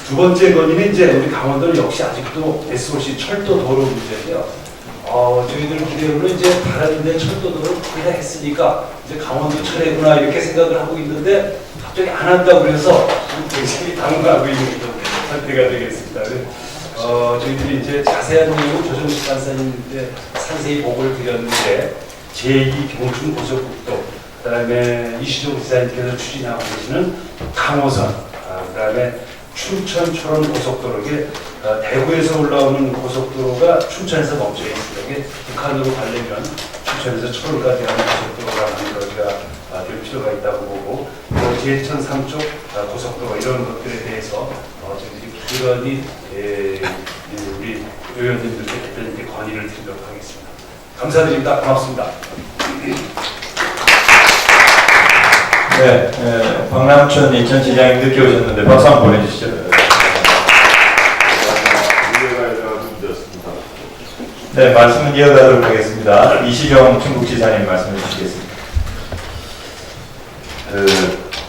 두 번째 건의는 이제 우리 강원도는 역시 아직도 SOC 철도 도로 문제인데요. 저희들 기대로는 이제 다른 데 철도 도로를 거의 다 했으니까 이제 강원도 차례구나 이렇게 생각을 하고 있는데 갑자기 안 한다고 그래서 굉장히 당황하고 있는 상태가 되겠습니다. 저희들이 이제 자세한 내용은 조정식 간사님한테 상세히 보고를 드렸는데 제2 경춘 고속국도, 그다음에 이시종 지사님께서 추진하고 계시는 강호선, 그다음에 춘천 철원 고속도로, 이게 대구에서 올라오는 고속도로가 춘천에서 멈춰 있습니다. 이게 북한으로 가려면 춘천에서 철원까지 가는 고속도로가 만들어져야 될 필요가 있다고 보고, 또 제천 삼쪽 고속도로 이런 것들에 대해서 저희들이 부지런히 우리 의원님들께 대표님께 건의를 드리도록 하겠습니다. 감사드립니다. 고맙습니다. 네, 박남춘 인천시장님 늦게 오셨는데 박수 한번 보내주시죠. 네, 말씀은 이어가도록 하겠습니다. 이시정 충북지사님 말씀해 주시겠습니다.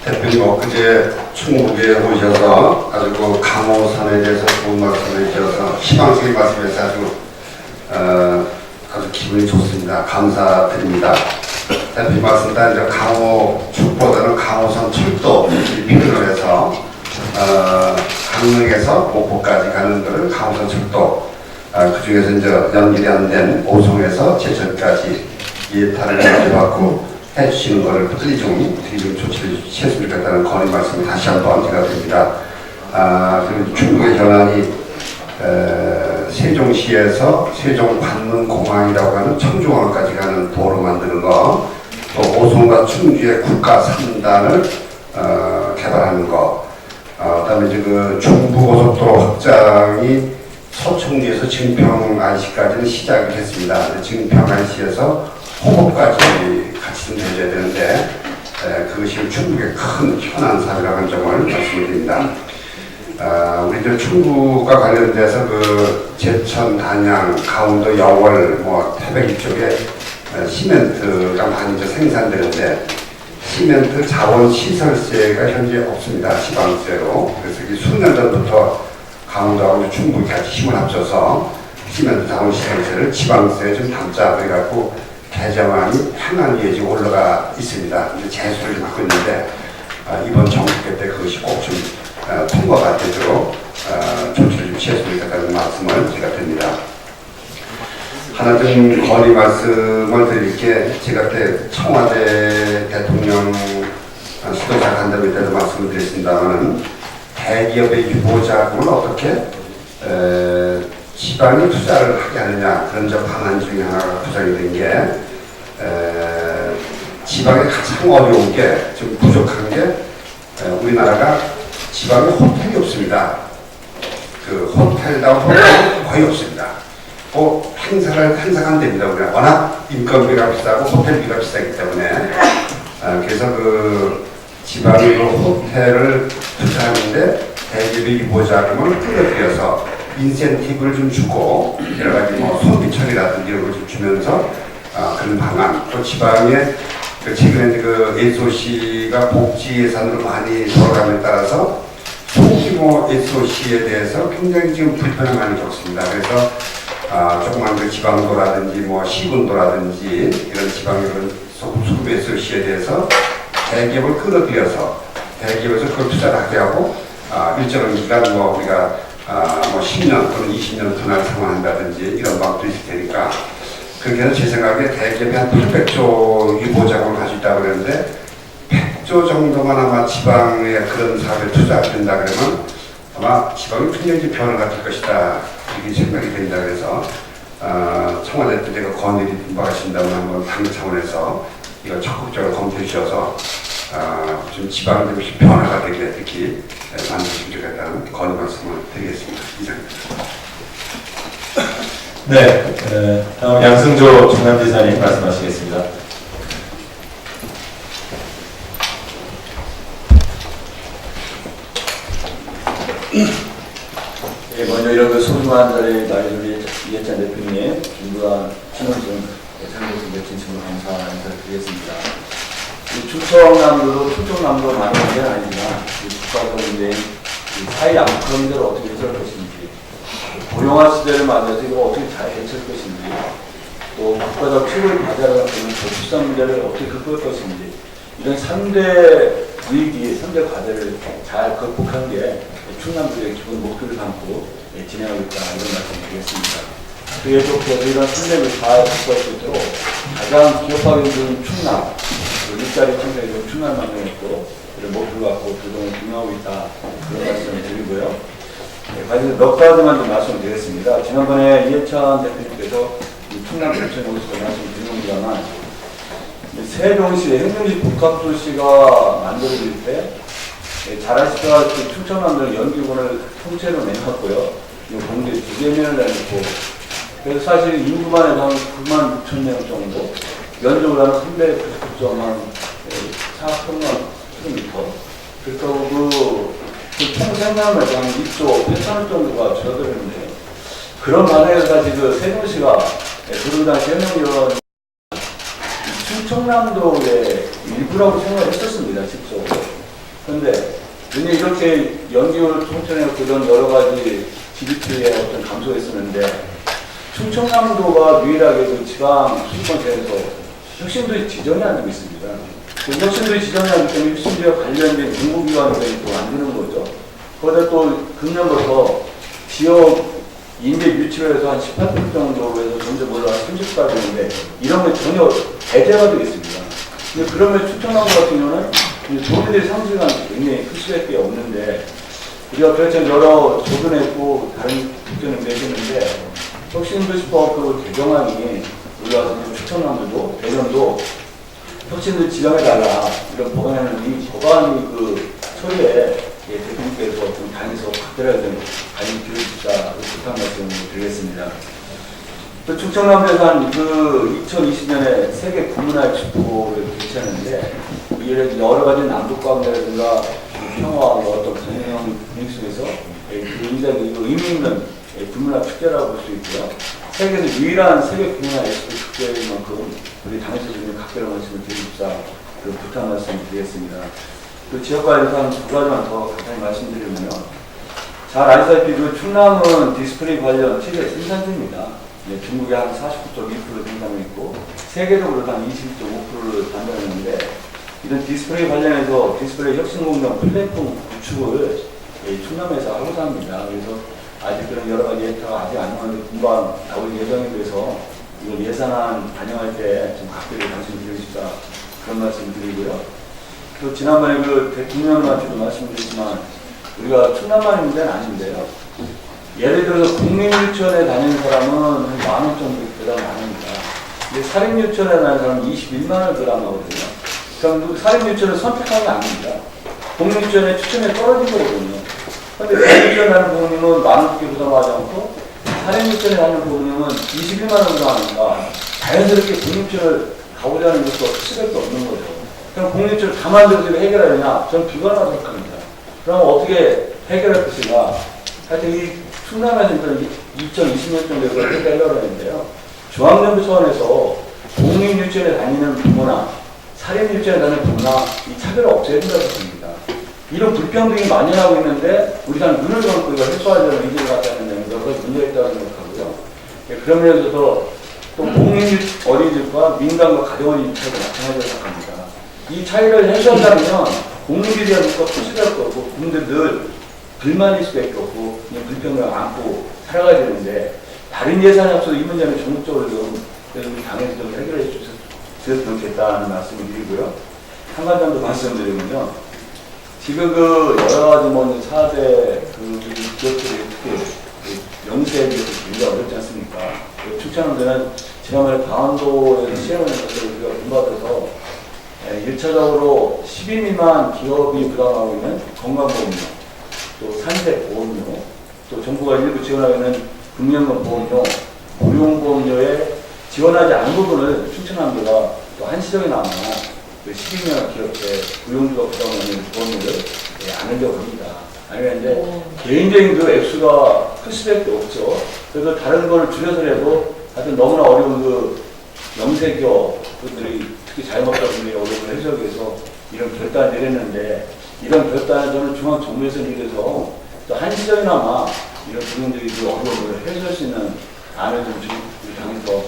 대표님 엊그제 충북에 오셔서 아주 그 강호선에 대해서 좋은 말씀을 해주셔서 희망적인 말씀에서 아주 기분이 좋습니다. 감사드립니다. 대표님 말씀 따라 이제 강호 축보다는 강호선 철도 필요로 해서 강릉에서 목포까지 가는 것을 강호선 철도, 그 중에서 이제 연결이 안 된 오송에서 제천까지 예탄을 해주고 해주시는 것을 빨리 좀 조치를 취했으면 좋겠다는 건의 말씀을 다시 한번 제가 드립니다. 그리고 중국의 현안이 세종시에서 세종관문공항이라고 하는 청주공항까지 가는 도로 만드는 거, 또 오송과 충주의 국가 3단을 개발하는 거, 그다음에 이제 그 중부고속도로 확장이 서청리에서 증평안시까지는 시작이 됐습니다. 증평안시에서 호법까지 같이 좀 되어야 되는데 그것이 충북의 큰 현안 사례라고 하는 점을 말씀드립니다. 우리 저 충북과 관련돼서 그 제천, 단양, 강원도, 여월, 태백 이쪽에 시멘트가 많이 이제 생산되는데 시멘트 자원 시설세가 현재 없습니다. 지방세로. 그래서 수년 전부터 강원도하고 충북이 같이 힘을 합쳐서 시멘트 자원 시설세를 지방세에 좀 담자 그래갖고 개정안이 행안 위에 지금 올라가 있습니다. 이제 재수를 맡고 있는데 이번 정국회 때 그것이 꼭 좀 통과가 되도록 조치를 좀 취했으면 좋겠다는 말씀을 제가 드립니다. 하나 좀 건의 말씀을 드릴 게 제가 그때 청와대 대통령 수도자 간담회 때도 말씀을 드렸습니다만 대기업의 유보자금을 어떻게 지방이 투자를 하게 하느냐 그런 저 방안 중에 하나가 구성이 된 게 지방에 가장 어려운 게 좀 부족한 게 우리나라가 지방에 호텔이 없습니다. 그 호텔다운 호텔이 거의 없습니다. 행사를 안 됩니다. 우리가 워낙 인건비가 비싸고 호텔비가 비싸기 때문에 그래서 그 지방으로 호텔을 투자하는데 대기업의 유보자금을 끌어들여서 인센티브를 좀 주고 여러 가지 소비 처리라든지 이런 걸 좀 주면서 그런 방안 또 지방에 최근에 그 SOC가 복지 예산으로 많이 돌아감에 따라서 소규모 SOC에 대해서 굉장히 지금 불편을 많이 겪습니다. 그래서 조그만 그 지방도라든지 시군도라든지 이런 지방의 소규모 SOC에 대해서 대기업을 끌어들여서 대기업에서 그걸 투자를 하게 하고 일정한 기간 우리가 10년 또는 20년 분할 상환한다든지 이런 방법도 있을 테니까 그렇게 해서 제 생각에 대기업이 한 800조 유보자금을 가지고 있다고 그러는데 100조 정도만 아마 지방에 그런 사업에 투자된다 그러면 아마 지방이 굉장히 변화가 될 것이다 이렇게 생각이 됩니다. 그래서 청와대 때 제가 건의를 받으신다면 한번 당 차원에서 이거 적극적으로 검토해 주셔서 좀 지방이 좀 변화가 되게 특히 만드시면 좋겠다는 건의 말씀을 드리겠습니다. 이상입니다. 네, 다음 양승조 충남지사님 말씀하시겠습니다. 네, 먼저 이런 그 소중한 자리에 나와주신 이해찬 대표님, 김부관 신원준 상대팀에 진심으로 감사 인사를 드리겠습니다. 충청남도로 많은 문제는 아니지만 국가적 문제인 사회 양극화 문제를 어떻게 해결할 것인지, 고령화 시대를 맞아서 이걸 어떻게 잘 해결할 것인지, 또 국가적 필요를 과제하는 저출산 문제를 어떻게 극복할 것인지, 이런 3대 위기, 3대 과제를 잘 극복하는 게 충남도의 기본 목표를 담고 진행하고 있다 이런 말씀드리겠습니다. 그에 좋게 이런 3대를 잘 극복할 수 있도록 가장 기업화된 충남, 일자리 창출에 좀 충남 만들었고 이런 목표를 갖고 그동안 진행하고 있다 그런 말씀을 드리고요. 과연 몇 가지만 좀 말씀을 드리겠습니다. 지난번에 이해찬 대표님께서 충남 부천에 오셔서 말씀을 드리는구나. 세종시, 행정시 복합도시가 만들어질 때 잘 아시다시피 충청남도는 연기군을 통째로 내놨고요. 공대 2개면을 내놓고 그래서 사실 인구만 해도 한 9만 6천 명 정도 면적으로 한 399.4평만 킬로미터 그렇다고 총생산을 한 2조 8천억 정도가 줄어들었는데 그런 반응에서 사실 그 세종시가 그러고 당시 현역위원 충청남도의 일부라고 생각을 했었습니다. 직접적으로. 그런데 이렇게 연기를 통째로 그런 여러 가지 GDP의 어떤 감소가 있었는데 충청남도가 유일하게 그 지방 수도권에서 혁신도시 지정이 안 되고 있습니다. 그 혁신도시 지정이 안 되기 때문에 혁신도시와 관련된 공공기관들이 또 안 되는 거죠. 거기다 또 금년부터 지역 인재 유치에서 한 18% 정도로 해서 점점 올라가 30%까지 되는데 이런 게 전혀 배제가 되어 있습니다. 근데 그러면 충청남도 같은 경우는 도민들의 상승이 굉장히 클 수밖에 없는데 우리가 그렇죠 여러 조근했고 다른 국전을 내셨는데 혁신도시법 개정안이 올라와서 충청남도도 대전도 혁신도 지정해달라 이런 법안이 처리에 대통령께서 좀 당에서 각별하게 좀 관심 기울여주시다 부탁 말씀을 드리겠습니다. 또 충청남도에서 한 2020년에 세계 국문화의 축포를 개최하는데 여러 가지 남북관계라든가 평화와 어떤 경영 분위기 속에서 굉장히 의미 있는 국문화 축제라고 볼 수 있고요. 세계에서 유일한 세계 국문화 엑스포 축제인 만큼 우리 당에서 좀 각별한 말씀을 드리십사 부탁 말씀을 드리겠습니다. 그 지역과에서 한 두 가지만 더 간단히 말씀드리면요. 잘 아시다시피 충남은 디스플레이 관련 최대 생산지입니다. 중국이 한 49.2% 생산을 했고 세계적으로 한 20.5%를 담당했는데 이런 디스플레이 관련해서 디스플레이 혁신공정 플랫폼 구축을 충남에서 하고자 합니다. 그래서 아직 그런 여러 가지 예타가 아직 안 나왔는데 금방 나올 예정에 대해서 이걸 예산안 반영할 때 좀 각별히 말씀드리고 싶다 그런 말씀 드리고요. 또 지난번에 대통령한테도 말씀드렸지만 우리가 충남만 있는 데는 아닌데요. 예를 들어서 국민유치원에 다니는 사람은 한 10,000원 정도 부담 많습니다. 근데 사립유치원에 다니는 사람은 21만 원 부담하거든요. 그럼 사립유치원을 선택하는 게 아닙니다. 공립유치원에 추천에 떨어진 거거든요. 그런데 공립유치원에 다니는 부모님은 10,000원밖에 부담하지 않고 사립유치원에 다니는 부모님은 21만 원 부담하니까 자연스럽게 공립유치원을 가고자 하는 것도 수밖에 없는 거죠. 그럼 공립유치원을 다 만들어서 해결하느냐? 저는 불가능하다고 생각합니다. 그럼 어떻게 해결할 것인가? 하여튼 이 충남에서 2020년 정도에 그걸 해결하려고 했는데요. 중앙정부 차원에서 공립유치원에 다니는 부모나 사립유치원에 다니는 부모나 이 차별을 없애야 된다고 생각합니다. 이런 불평등이 만연하고 있는데 우리가 눈을 감고 이걸 해소하려는 의지를 갖다 낸다는 것은 문제가 있다고 생각하고요. 그런 면에서 또 공립 어린이집과 민간과 가정어린이집 차이가 나타나다고 생각합니다. 이 차이를 해소한다면 공립에 대한 것과 표시할 거고 국민들 늘 불만일 수밖에 없고 그냥 불평을 안고 살아가야 되는데 다른 예산이 없어서 이 문제는 전국적으로 좀 우리 당에서 좀 해결해 주셨으면 좋겠다는 말씀을 드리고요. 한 가지 정도 말씀드리면요. 지금 여러 가지 4대 기업들이 특히 영세에 비해서 굉장히 어렵지 않습니까? 충청남도는 지난번에 강원도에서 시험을 했을 때 우리가 본받아서 1차적으로 10인 미만 기업이 부담하고 있는 건강보험료, 또 산재보험료, 또 정부가 일부 지원하고 있는 금연금 보험료, 고용보험료에 지원하지 않은 부분을 충청남도가 또 한시적이나마 12년 기업체 고용주가 부담하는 보험료를 안 하려고 합니다. 아니면 이제 개인적인 액수가 클 수밖에 없죠. 그래서 다른 거를 줄여서라도 하여튼 너무나 어려운 영세 기업들이 특히 자영업자분들이 어려움을 해소하기 위해서 이런 결단을 내렸는데 이런 결단을 저는 중앙정부에서 이래서 또 한시적이나마 이런 부분들이 어려움을 해소할 수 있는 안을 좀 우리 당에서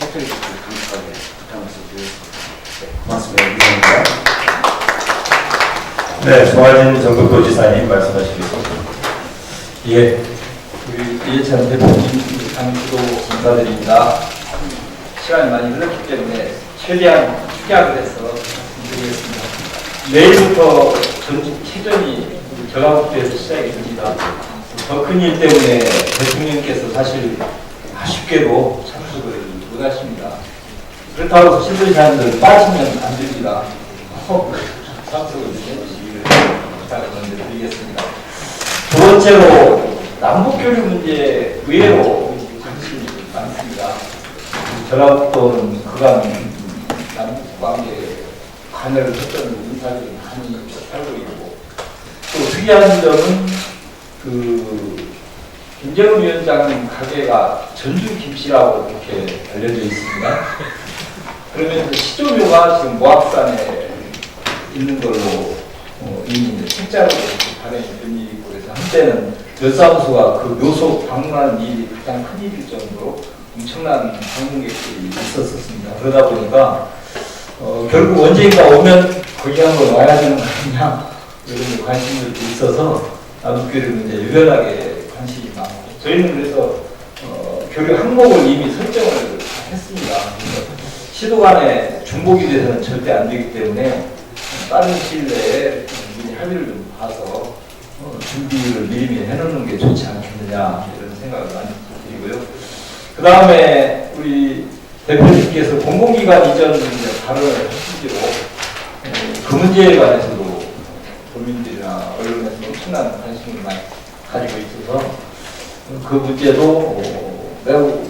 사퇴를 강력하게 부탁 말씀드리겠습니다. 고맙습니다. 네, 송하진 전국도지사님 말씀하시겠습니다. 예, 우리 이해찬 대표님 강주도 감사드립니다. 시간이 많이 흘렀기 때문에 최대한 축약을 해서 말씀드리겠습니다. 내일부터 전직 체전이 전화국도에서 시작이 됩니다. 더 큰 일 때문에 대통령께서 사실 아쉽게도 참석을 못하십니다. 그렇다고 해서 신도시사람들 빠지면 안 됩니다. 참석을 해주시기를 부탁을 먼저 드리겠습니다. 두 번째로 남북교류 문제 의외로 관심이 많습니다. 전라북도는 그간 남북관계 관여를 했던 인사들이 많이 살고 있고 또 특이한 점은 김정은 위원장 가게가 전주 김씨라고 이렇게 알려져 있습니다. 그러면서 시조묘가 지금 모압산에 있는 걸로 이미 책자로 발행이 된 일이 있고 그래서 한때는 여사무소가 그 묘소 방문하는 일이 가장 큰 일일 정도로 엄청난 방문객들이 있었습니다. 그러다 보니까 결국 언젠가 오면 거기 한번 와야 되는 거 아니냐 이런 관심들도 있어서 나눔교류는 이제 유별나게 관심이 많고 저희는 그래서 교류 항목을 이미 설정을 했습니다. 그래서 시도 간에 중복이 돼서는 절대 안 되기 때문에 빠른 시일 내에 미리 합의를 좀 봐서 준비를 미리미리 해놓는 게 좋지 않겠느냐 이런 생각을 많이 드리고요. 그 다음에 우리 대표님께서 공공기관 이전 발언을 하시기로 그 문제에 관해서도 국민들이나 언론에서 엄청난 관심을 많이 가지고 있어서 그 문제도 매우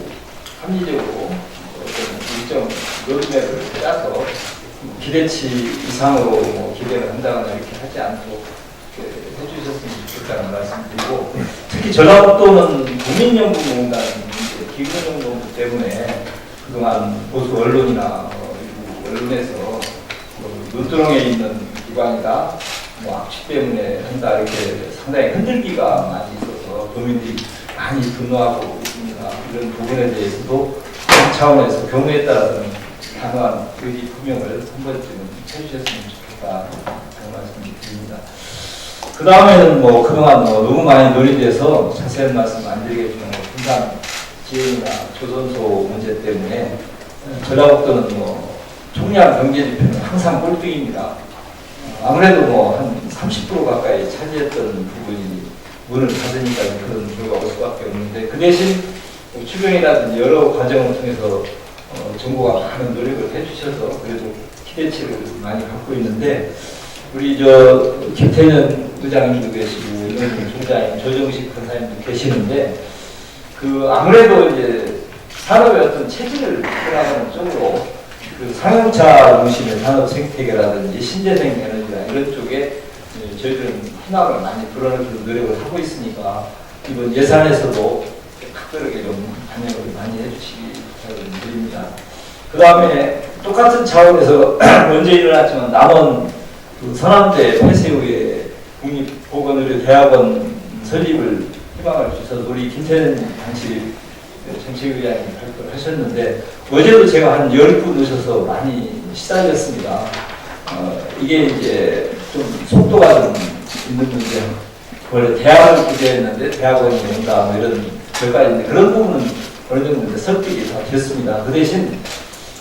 합리적으로 어떤 일정 로드맵을 짜서 기대치 이상으로 뭐 기대를 한다거나 이렇게 하지 않도록 해주셨으면 좋겠다는 말씀드리고 특히 전라북도는 국민연금공단 기금연금공단 때문에 그동안 보수 언론이나 일부 언론에서 눈두렁에 있는 기관이다, 뭐 악취 때문에 한다 이렇게 상당히 흔들기가 많이 있어서 도민들이 많이 분노하고 있습니다. 이런 부분에 대해서도 그 차원에서 경우에 따라서는 단호한 의지 표명을 한 번쯤은 해주셨으면 좋겠다 그런 말씀을 드립니다. 그 다음에는 뭐 그동안 뭐 너무 많이 논의돼서 자세한 말씀 안 드리겠지만 분산 지역이나 조선소 문제 때문에 전라북도는 뭐 총량 경제 지표는 항상 꼴등입니다. 아무래도 뭐 한 30% 가까이 차지했던 부분이 문을 닫으니까 그런 결과가 올 수밖에 없는데 그 대신 추경이라든지 여러 과정을 통해서 정부가 많은 노력을 해주셔서 그래도 기대치를 많이 갖고 있는데 우리 저 김태년 의장님도 계시고 이명준 총장님, 조정식 권사님도 계시는데 그 아무래도 이제 산업의 어떤 체질을 표현하는 쪽으로 그 상용차 중심의 산업 생태계라든지 신재생 에너지나 이런 쪽에 저희들은 희망을 많이 불어넣는 노력을 하고 있으니까 이번 예산에서도 각별하게 좀 반영을 많이 해주시기 바랍니다. 그 다음에 똑같은 차원에서 언제 일어났지만 남원 그 서남대 폐쇄 후에 국립보건의료대학원 설립을 희망을 주셔서 우리 김태년 당시 정책위원장님 발표를 하셨는데 어제도 제가 한 10분 오셔서 많이 시달렸습니다. 이게 이제 좀 속도가 좀 있는 문제. 원래 대학을 기대했는데 대학원이 온다 뭐 이런 결과인데 그런 부분은 어느 정도 이제 설득이 다 됐습니다. 그 대신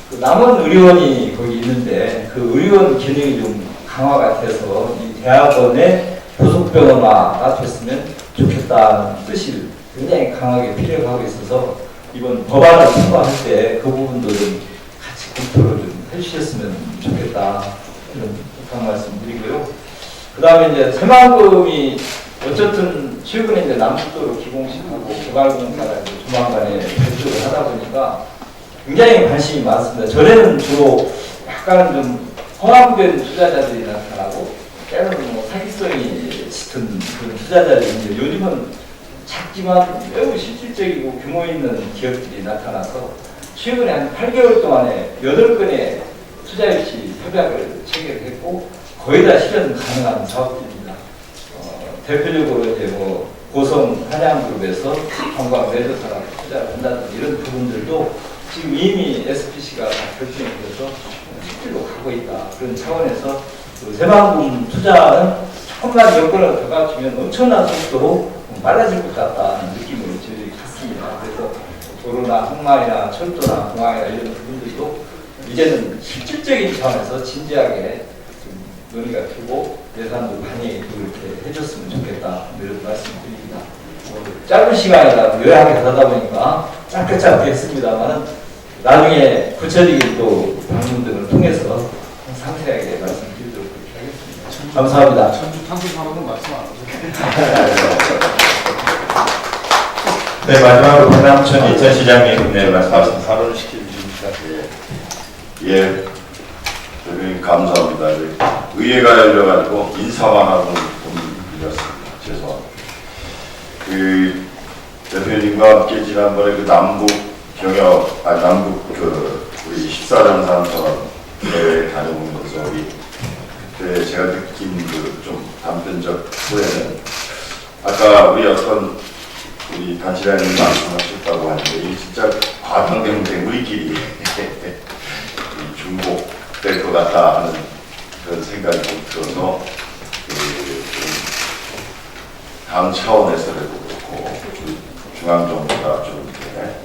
그 남원 의료원이 거기 있는데 그 의료원 기능이 좀 강화가 돼서 이 대학원의 부속병원화가 됐으면 좋겠다는 뜻이 굉장히 강하게 필요하고 있어서 이번 법안을 통과할 때 그 부분도 좀 같이 검토를 좀 해주셨으면 좋겠다 이런 부탁 말씀드리고요. 그 다음에 이제 새만금이 어쨌든 최근에 이제 남북도로 기공식하고 개발공사가 조만간에 발주를 하다 보니까 굉장히 관심이 많습니다. 전에는 주로 약간 좀 허황된 투자자들이 나타나고 때로는 뭐 사기성이 짙은 그런 투자자들인데 요즘은 작지만 매우 실질적이고 규모 있는 기업들이 나타나서 최근에 한 8개월 동안에 8건의 투자 유치 협약을 체결했고 거의 다 실현 가능한 사업들입니다. 대표적으로 이제 뭐 고성 한양그룹에서 관광 레저사랑 투자를 한다든지 이런 부분들도 지금 이미 SPC가 결정이 돼서 실질로 가고 있다. 그런 차원에서 그 새만금 투자는 조금만 여건을 더 갖추면 엄청난 속도로 빨라질 것 같다는 느낌을 저희들이 갖습니다. 그래서 도로나 항만이나 철도나 공항이나 이런 부분들도 이제는 실질적인 차원에서 진지하게 좀 논의가 되고 예산도 많이 이렇게 해줬으면 좋겠다 이런 말씀드립니다. 짧은 시간이라 요약하게 하다 보니까 짧게 했습니다만 나중에 구체적인 또 방문 등을 통해서 상세하게 말씀드리도록 하겠습니다. 감사합니다. 전주 탕수사로는 말씀 안 하세요. 네, 마지막으로 박남천 이천 시장님 네, 말씀하십니다. 발언을 시켜주시니까 예, 대표님 감사합니다. 의회가 열려가지고 인사만 하고 좀 밀렸습니다. 죄송합니다. 그 대표님과 함께 지난번에 그 남북 우리 14년 산처럼 대회 다녀오면서 그때 제가 느낀 그 좀 단편적 후회는 아까 우리 어떤 우리 단시라님 말씀하셨다고 하는데 이 진짜 과정되면 우리끼리 중복될 것 같다 하는 그런 생각이 좀 들어서 당 차원에서라도 그렇고 중앙정부가 좀 이렇게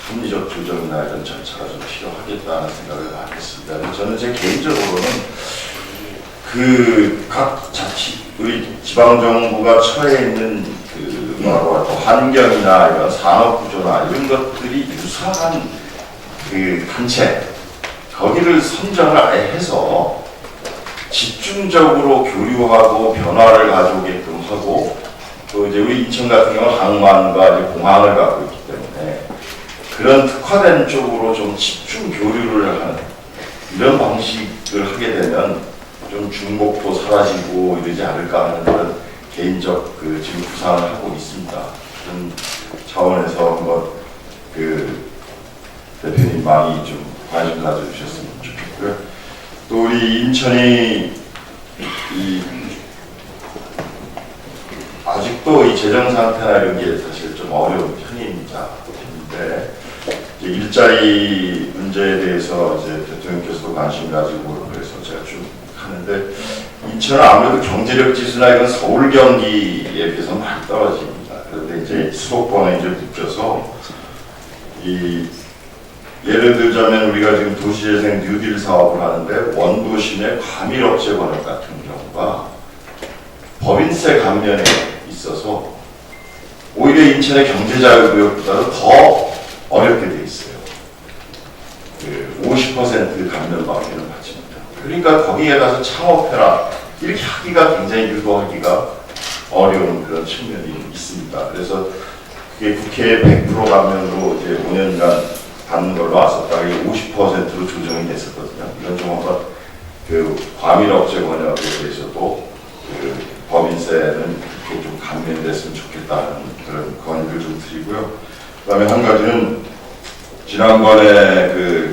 합리적 조정이나 이런 절차가 좀 필요하겠다는 생각을 많이 했습니다. 저는 제 개인적으로는 각 우리 지방정부가 처해 있는 환경이나 이런 산업구조나 이런 것들이 유사한 단체, 거기를 선정을 아예 해서 집중적으로 교류하고 변화를 가져오게끔 하고, 또 이제 우리 인천 같은 경우는 항만과 이제 공항을 갖고 있기 때문에 그런 특화된 쪽으로 좀 집중 교류를 하는 이런 방식을 하게 되면 좀 중복도 사라지고 이러지 않을까 하는 그런 개인적 지금 구상을 하고 있습니다. 그런 차원에서 한번 대표님 많이 좀 관심 가져주셨으면 좋겠고요. 또 우리 인천이 아직도 이 재정 상태나 이런 게 사실 좀 어려운 편입니다. 근데 일자리 문제에 대해서 이제 대통령께서도 관심 가지고 그래서 제가 쭉 하는데, 인천은 아무래도 경제력 지수나 이건 서울 경기에 비해서 많이 떨어집니다. 그런데 이제 수도권에 이제 묶여서 예를 들자면 우리가 지금 도시재생 뉴딜 사업을 하는데 원도심의 과밀업체 권역 같은 경우가 법인세 감면에 있어서 오히려 인천의 경제자유구역보다도 더 어렵게 돼 있어요. 50% 감면밖에는 받지 못해요. 그러니까 거기에 가서 창업해라 이렇게 하기가 굉장히 유도하기가 어려운 그런 측면이 있습니다. 그래서 그게 국회에 100% 감면으로 이제 5년간 받는 걸로 왔었다가 50%로 조정이 됐었거든요. 이건 좀 한번 과밀업체 권역에 대해서도 법인세는 그렇게 좀 감면됐으면 좋겠다는 그런 건의를 좀 드리고요. 그다음에 한 가지는 지난번에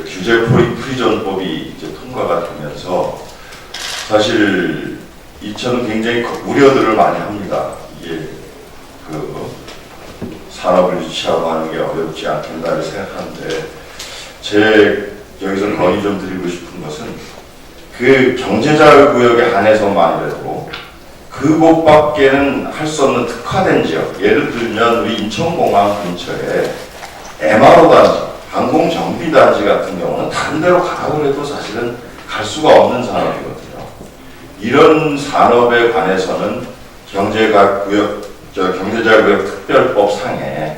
규제 프리존법이 이제 통과가 되면서 사실 인천은 굉장히 우려들을 많이 합니다. 이게 산업을 유치하고 하는 게 어렵지 않겠나를 생각하는데, 여기서 건의 좀 드리고 싶은 것은 경제자유구역에 한해서만이라도 그곳밖에는 할 수 없는 특화된 지역, 예를 들면 우리 인천공항 근처에 MRO 단지, 항공정비단지 같은 경우는 다른 데로 가라고 해도 사실은 갈 수가 없는 산업이거든요. 이런 산업에 관해서는 경제자유구역 특별법 상에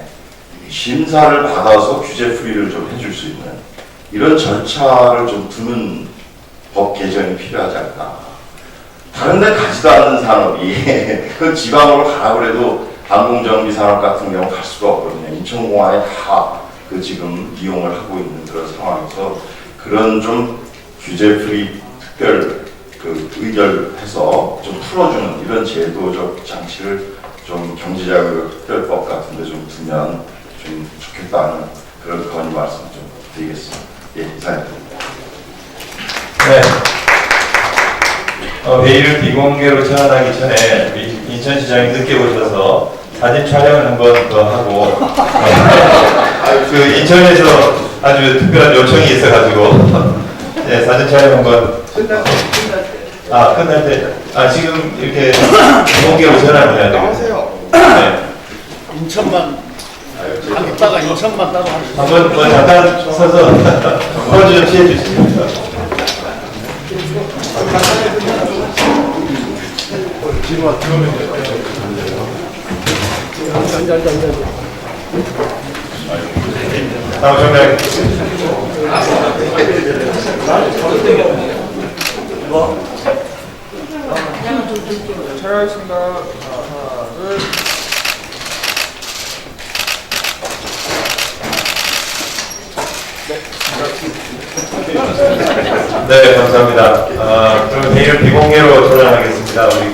심사를 받아서 규제 프리를 좀 해줄 수 있는 이런 절차를 좀 두는 법 개정이 필요하지 않나. 다른 데 가지도 않는 산업이 그 지방으로 가라고 해도 항공정비 산업 같은 경우 갈 수가 없거든요. 인천공항에 다 지금 이용을 하고 있는 그런 상황에서 그런 좀 규제 프리 특별 의결해서 좀 풀어주는 이런 제도적 장치를 좀 경제자유 특별법 같은 데 좀 두면 좀 좋겠다는 그런 건의 말씀 좀 드리겠습니다. 예, 이상입니다. 네. 회의를 비공개로 전환하기 전에 우리 인천시장이 늦게 오셔서 사진 촬영을 한 번 더 하고 인천에서 아주 특별한 요청이 있어가지고 네, 사진 촬영 한번 끝날 때 지금 이렇게 비공개로 전환을 해야 되겠어요. 네. 인천만 이따가 인천만 따로 한번 잠깐 서서 포즈 좀 취해 주시죠. 다음 정말 잘하겠습니다. 하나, 둘. 네, 감사합니다. 그럼 회의를 비공개로 전환하겠습니다. 우리